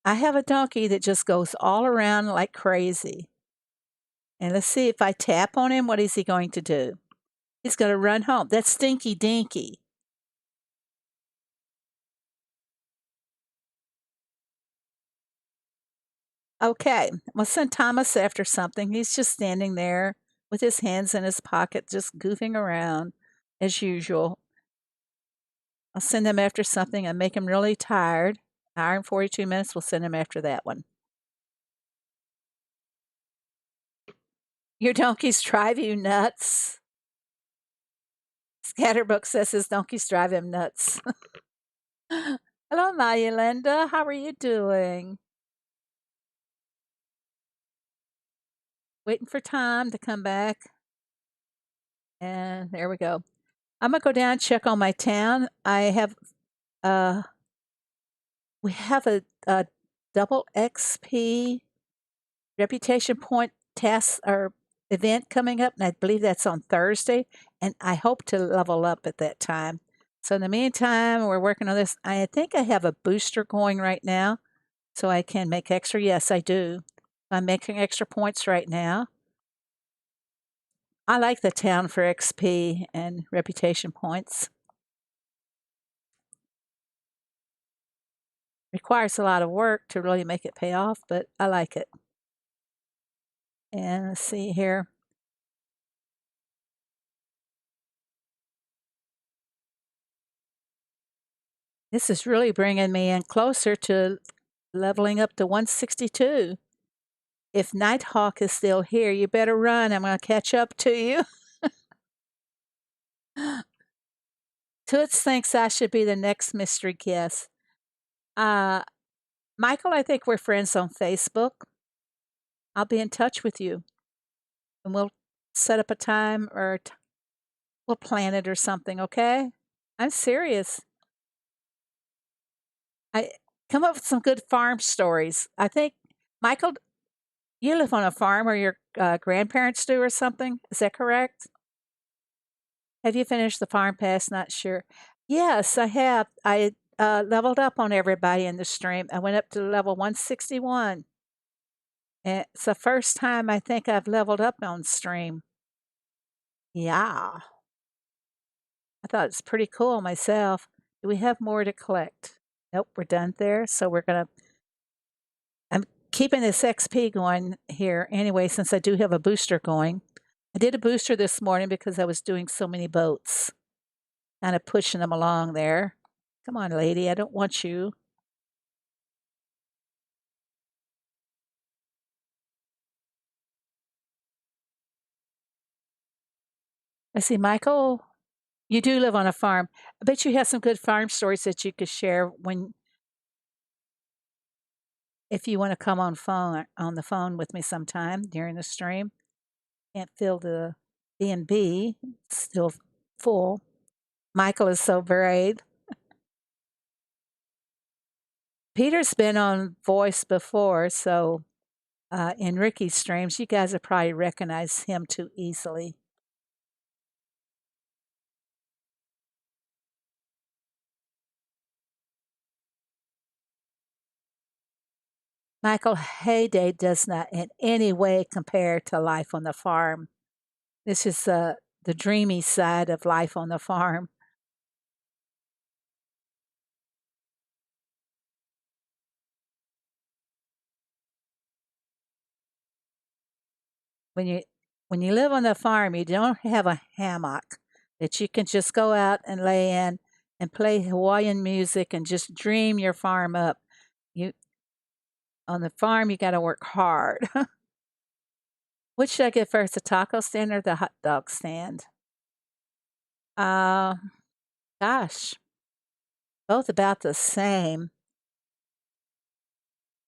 I have a donkey that just goes all around like crazy. And let's see if I tap on him, what is he going to do? He's going to run home. That's Stinky Dinky. Okay, we'll send Thomas after something. He's just standing there with his hands in his pocket, just goofing around as usual. I'll send him after something and make him really tired. Hour and 42 minutes, we'll send him after that one. Your donkeys drive you nuts. Scatterbook says his donkeys drive him nuts. Hello, Maya Linda. How are you doing? Waiting for time to come back. And there we go. I'm gonna go down and check on my town. Uh we have a double XP reputation point test or event coming up, and I believe that's on Thursday, and I hope to level up at that time. So in the meantime, we're working on this. I think I have a booster going right now, so I can make extra. Yes, I do. I'm making extra points right now. I like the town for XP and reputation points. Requires a lot of work to really make it pay off, but I like it. And let's see here. This is really bringing me in closer to leveling up to 162. If Nighthawk is still here, you better run. I'm going to catch up to you. Toots thinks I should be the next mystery guest. Uh, Michael, I think we're friends on Facebook. I'll be in touch with you and we'll set up a time or we'll plan it or something, okay? I'm serious. I come up with some good farm stories. I think, Michael, you live on a farm or your grandparents do or something. Is that correct? Have you finished the farm pass? Not sure. Yes, I have. I leveled up on everybody in the stream. I went up to level 161. And it's the first time I think I've leveled up on stream. Yeah, I thought it's pretty cool myself. Do we have more to collect? Nope, we're done there. So I'm keeping this XP going here anyway, since I do have a booster going. I did a booster this morning because I was doing so many boats, kind of pushing them along there. Come on, lady, I don't want you. I see, Michael, you do live on a farm. I bet you have some good farm stories that you could share when, if you want to come on the phone with me sometime during the stream. Can't fill the B&B, still full. Michael is so brave. Peter's been on voice before, so in Ricky's streams, you guys have probably recognized him too easily. Michael Heyday does not in any way compare to life on the farm. This is the dreamy side of life on the farm. When you when you live on the farm, you don't have a hammock that you can just go out and lay in and play Hawaiian music and just dream your farm up. You on the farm, you got to work hard. Which should I get first, the taco stand or the hot dog stand? Uh, gosh, both about the same.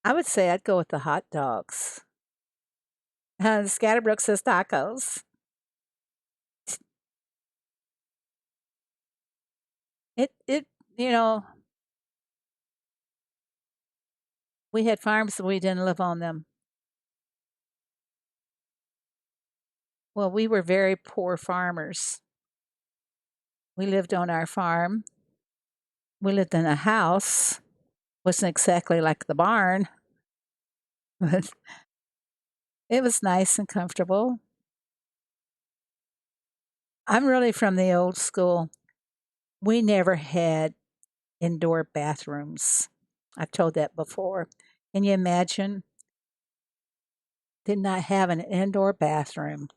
I would say I'd go with the hot dogs. Scatterbrook says tacos. It you know we had farms but we didn't live on them. Well, we were very poor farmers. We lived on our farm. We lived in a house. Wasn't exactly like the barn, but it was nice and comfortable. I'm really from the old school. We never had indoor bathrooms. I've told that before. Can you imagine? Did not have an indoor bathroom.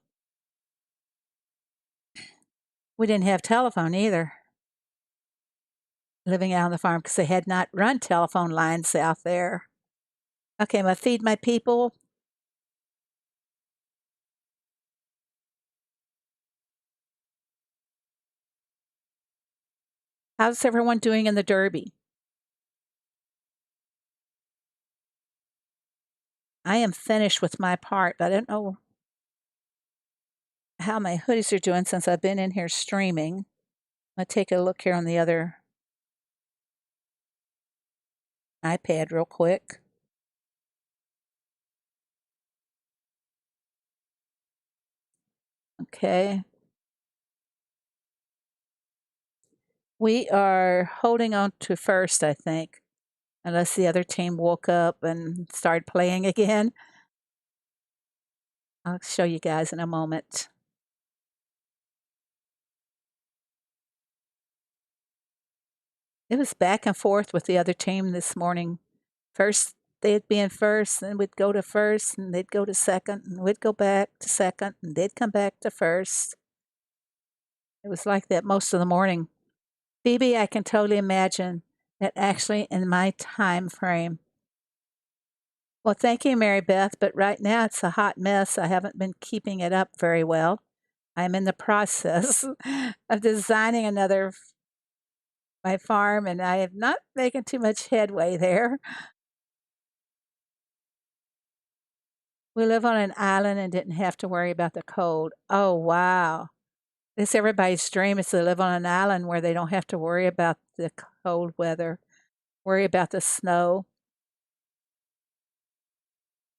We didn't have telephone either, living out on the farm because they had not run telephone lines out there. Okay, I'm going to feed my people. How's everyone doing in the Derby? I am finished with my part, but I don't know how my hoodies are doing since I've been in here streaming. I'm going to take a look here on the other iPad real quick. Okay. We are holding on to first, I think, unless the other team woke up and started playing again. I'll show you guys in a moment. It was back and forth with the other team this morning. First, they'd be in first, then we'd go to first, and they'd go to second, and we'd go back to second, and they'd come back to first. It was like that most of the morning. Phoebe, I can totally imagine that actually in my time frame. Well, thank you, Mary Beth, but right now it's a hot mess. I haven't been keeping it up very well. I'm in the process of designing another my farm, and I am not making too much headway there. We live on an island and didn't have to worry about the cold. Oh, wow. It's everybody's dream is to live on an island where they don't have to worry about the cold weather, worry about the snow.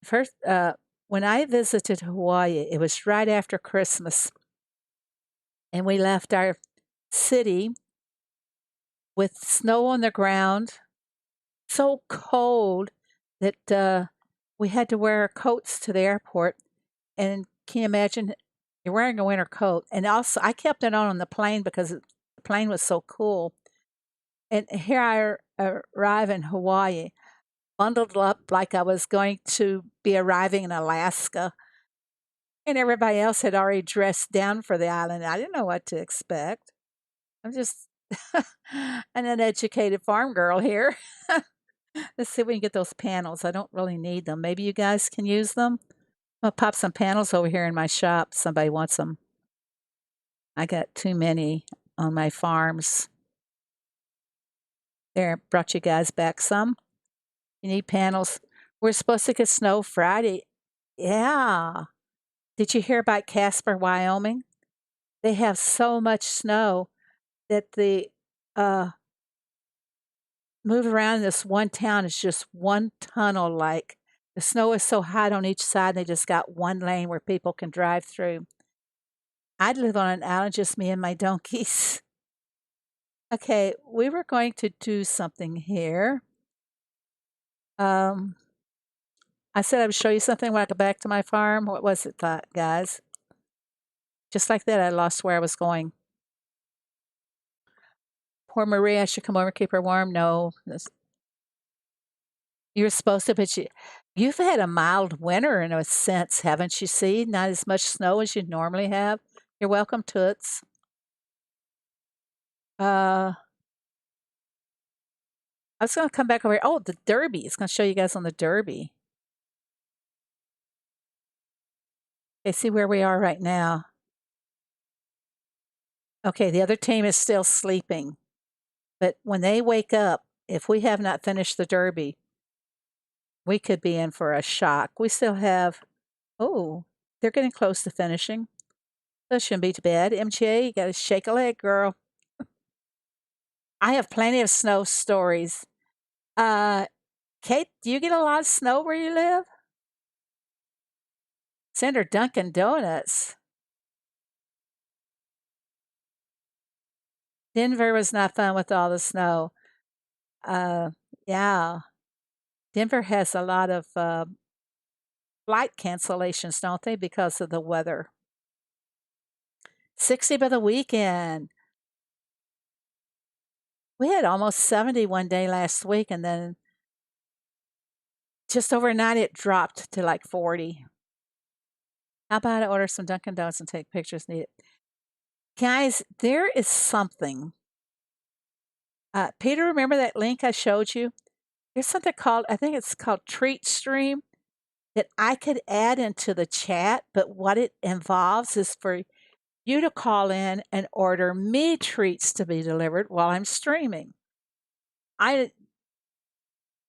First, when I visited Hawaii, it was right after Christmas, and we left our city with snow on the ground, so cold that we had to wear our coats to the airport. And can you imagine? You're wearing a winter coat, and also I kept it on the plane because the plane was so cool. And here I arrive in Hawaii, bundled up like I was going to be arriving in Alaska, and everybody else had already dressed down for the island. I didn't know what to expect. I'm just an uneducated farm girl here. Let's see if we can get those panels. I don't really need them. Maybe you guys can use them. I'll pop some panels over here in my shop. Somebody wants them. I got too many on my farms. There, brought you guys back some. You need panels. We're supposed to get snow Friday. Yeah. Did you hear about Casper, Wyoming? They have so much snow that the uh, move around in this one town is just one tunnel. Like the snow is so high on each side, they just got one lane where people can drive through. I'd live on an island, just me and my donkeys. Okay, we were going to do something here. Um, I said I would show you something when I go back to my farm. What was it, guys? Just like that, I lost where I was going. Poor Marie, I should come over, keep her warm. No, you're supposed to, but you've had a mild winter in a sense, haven't you? See, not as much snow as you normally have. You're welcome, Toots. I was going to come back over here. Oh, the Derby. It's going to show you guys on the Derby. Okay, see where we are right now. Okay, the other team is still sleeping, but when they wake up, if we have not finished the Derby, we could be in for a shock. We still have, oh, they're getting close to finishing. That shouldn't be too bad. MJ, you got to shake a leg, girl. I have plenty of snow stories. Uh, Kate, do you get a lot of snow where you live? Send her Dunkin' Donuts. Denver was not fun with all the snow. Uh, yeah, Denver has a lot of flight cancellations, don't they, because of the weather? 60 by the weekend. We had almost 70 one day last week, and then just overnight it dropped to like 40. How about I order some Dunkin' Donuts and take pictures? Need it. Guys, there is something. Peter, remember that link I showed you? There's something called, I think it's called Treat Stream that I could add into the chat, but what it involves is for you to call in and order me treats to be delivered while I'm streaming. I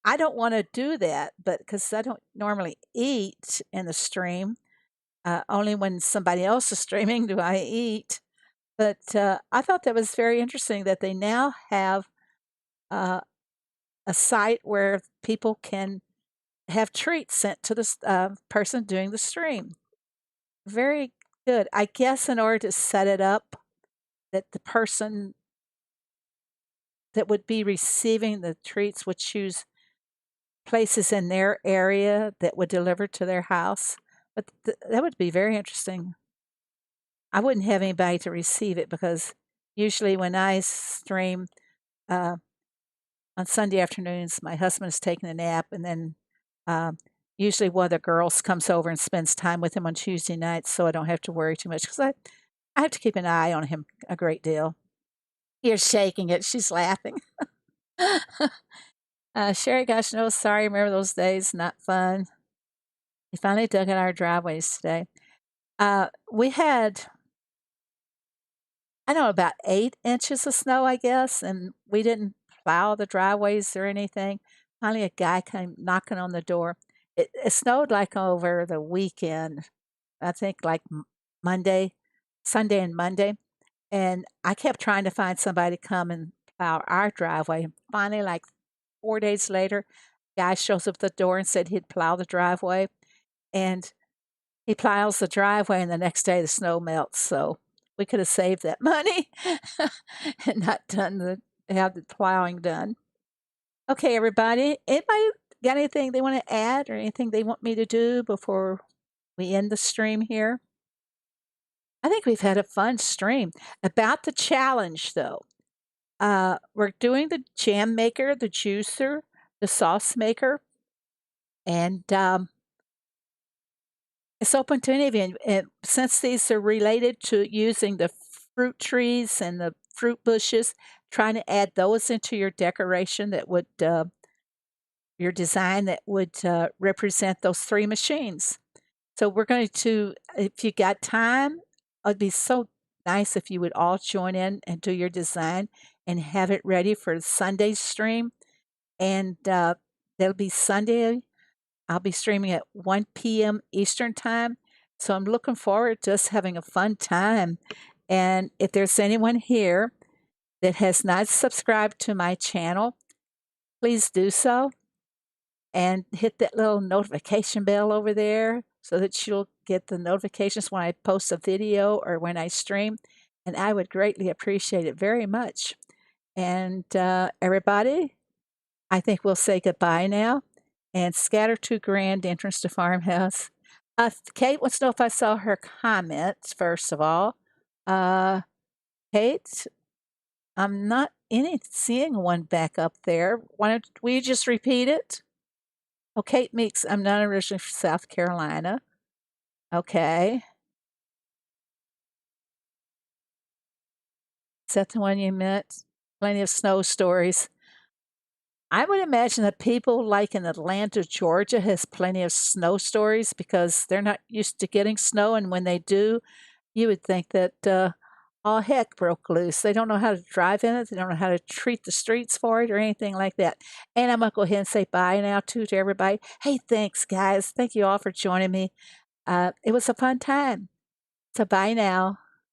I don't want to do that, but because I don't normally eat in the stream, only when somebody else is streaming do I eat. But I thought that was very interesting that they now have uh, a site where people can have treats sent to the person doing the stream. Very Good. I guess in order to set it up that the person that would be receiving the treats would choose places in their area that would deliver to their house. But that would be very interesting. I wouldn't have anybody to receive it because usually when I stream uh, on Sunday afternoons, my husband is taking a nap, and then um, usually one of the girls comes over and spends time with him on Tuesday nights, so I don't have to worry too much because I have to keep an eye on him a great deal. You're shaking it. She's laughing. Sherry, gosh, no, sorry. Remember those days? Not fun. We finally dug in our driveways today. We had, I don't know, about 8 inches of snow, I guess, and we didn't plow the driveways or anything. Finally, a guy came knocking on the door. It snowed like over the weekend, I think like Monday, Sunday and Monday. And I kept trying to find somebody to come and plow our driveway. And finally, like 4 days later, guy shows up at the door and said he'd plow the driveway. And he plows the driveway, and the next day the snow melts. So we could have saved that money and not done have the plowing done. Okay, everybody. Anybody got anything they want to add or anything they want me to do before we end the stream here? I think we've had a fun stream. About the challenge, though, we're doing the jam maker, the juicer, the sauce maker, and it's open to any of you. And since these are related to using the fruit trees and the fruit bushes, trying to add those into your decoration that would, your design that would represent those three machines. So we're going to, if you got time, it'd be so nice if you would all join in and do your design and have it ready for Sunday's stream. And that'll be Sunday. I'll be streaming at 1 p.m. Eastern Time. So I'm looking forward to us having a fun time. And if there's anyone here that has not subscribed to my channel, please do so and hit that little notification bell over there so that you'll get the notifications when I post a video or when I stream. And I would greatly appreciate it very much. And everybody, I think we'll say goodbye now and scatter to grand entrance to farmhouse. Kate wants to know if I saw her comments, first of all. Uh, Kate, I'm not any seeing one back up there. Why don't will you just repeat it? Oh, Kate Meeks, I'm not originally from South Carolina. Okay. Is that the one you meant? Plenty of snow stories. I would imagine that people like in Atlanta, Georgia, has plenty of snow stories because they're not used to getting snow, and when they do, you would think that all heck broke loose. They don't know how to drive in it. They don't know how to treat the streets for it or anything like that. And I'm gonna go ahead and say bye now too to everybody. Hey, thanks, guys. Thank you all for joining me. It was a fun time. So bye now.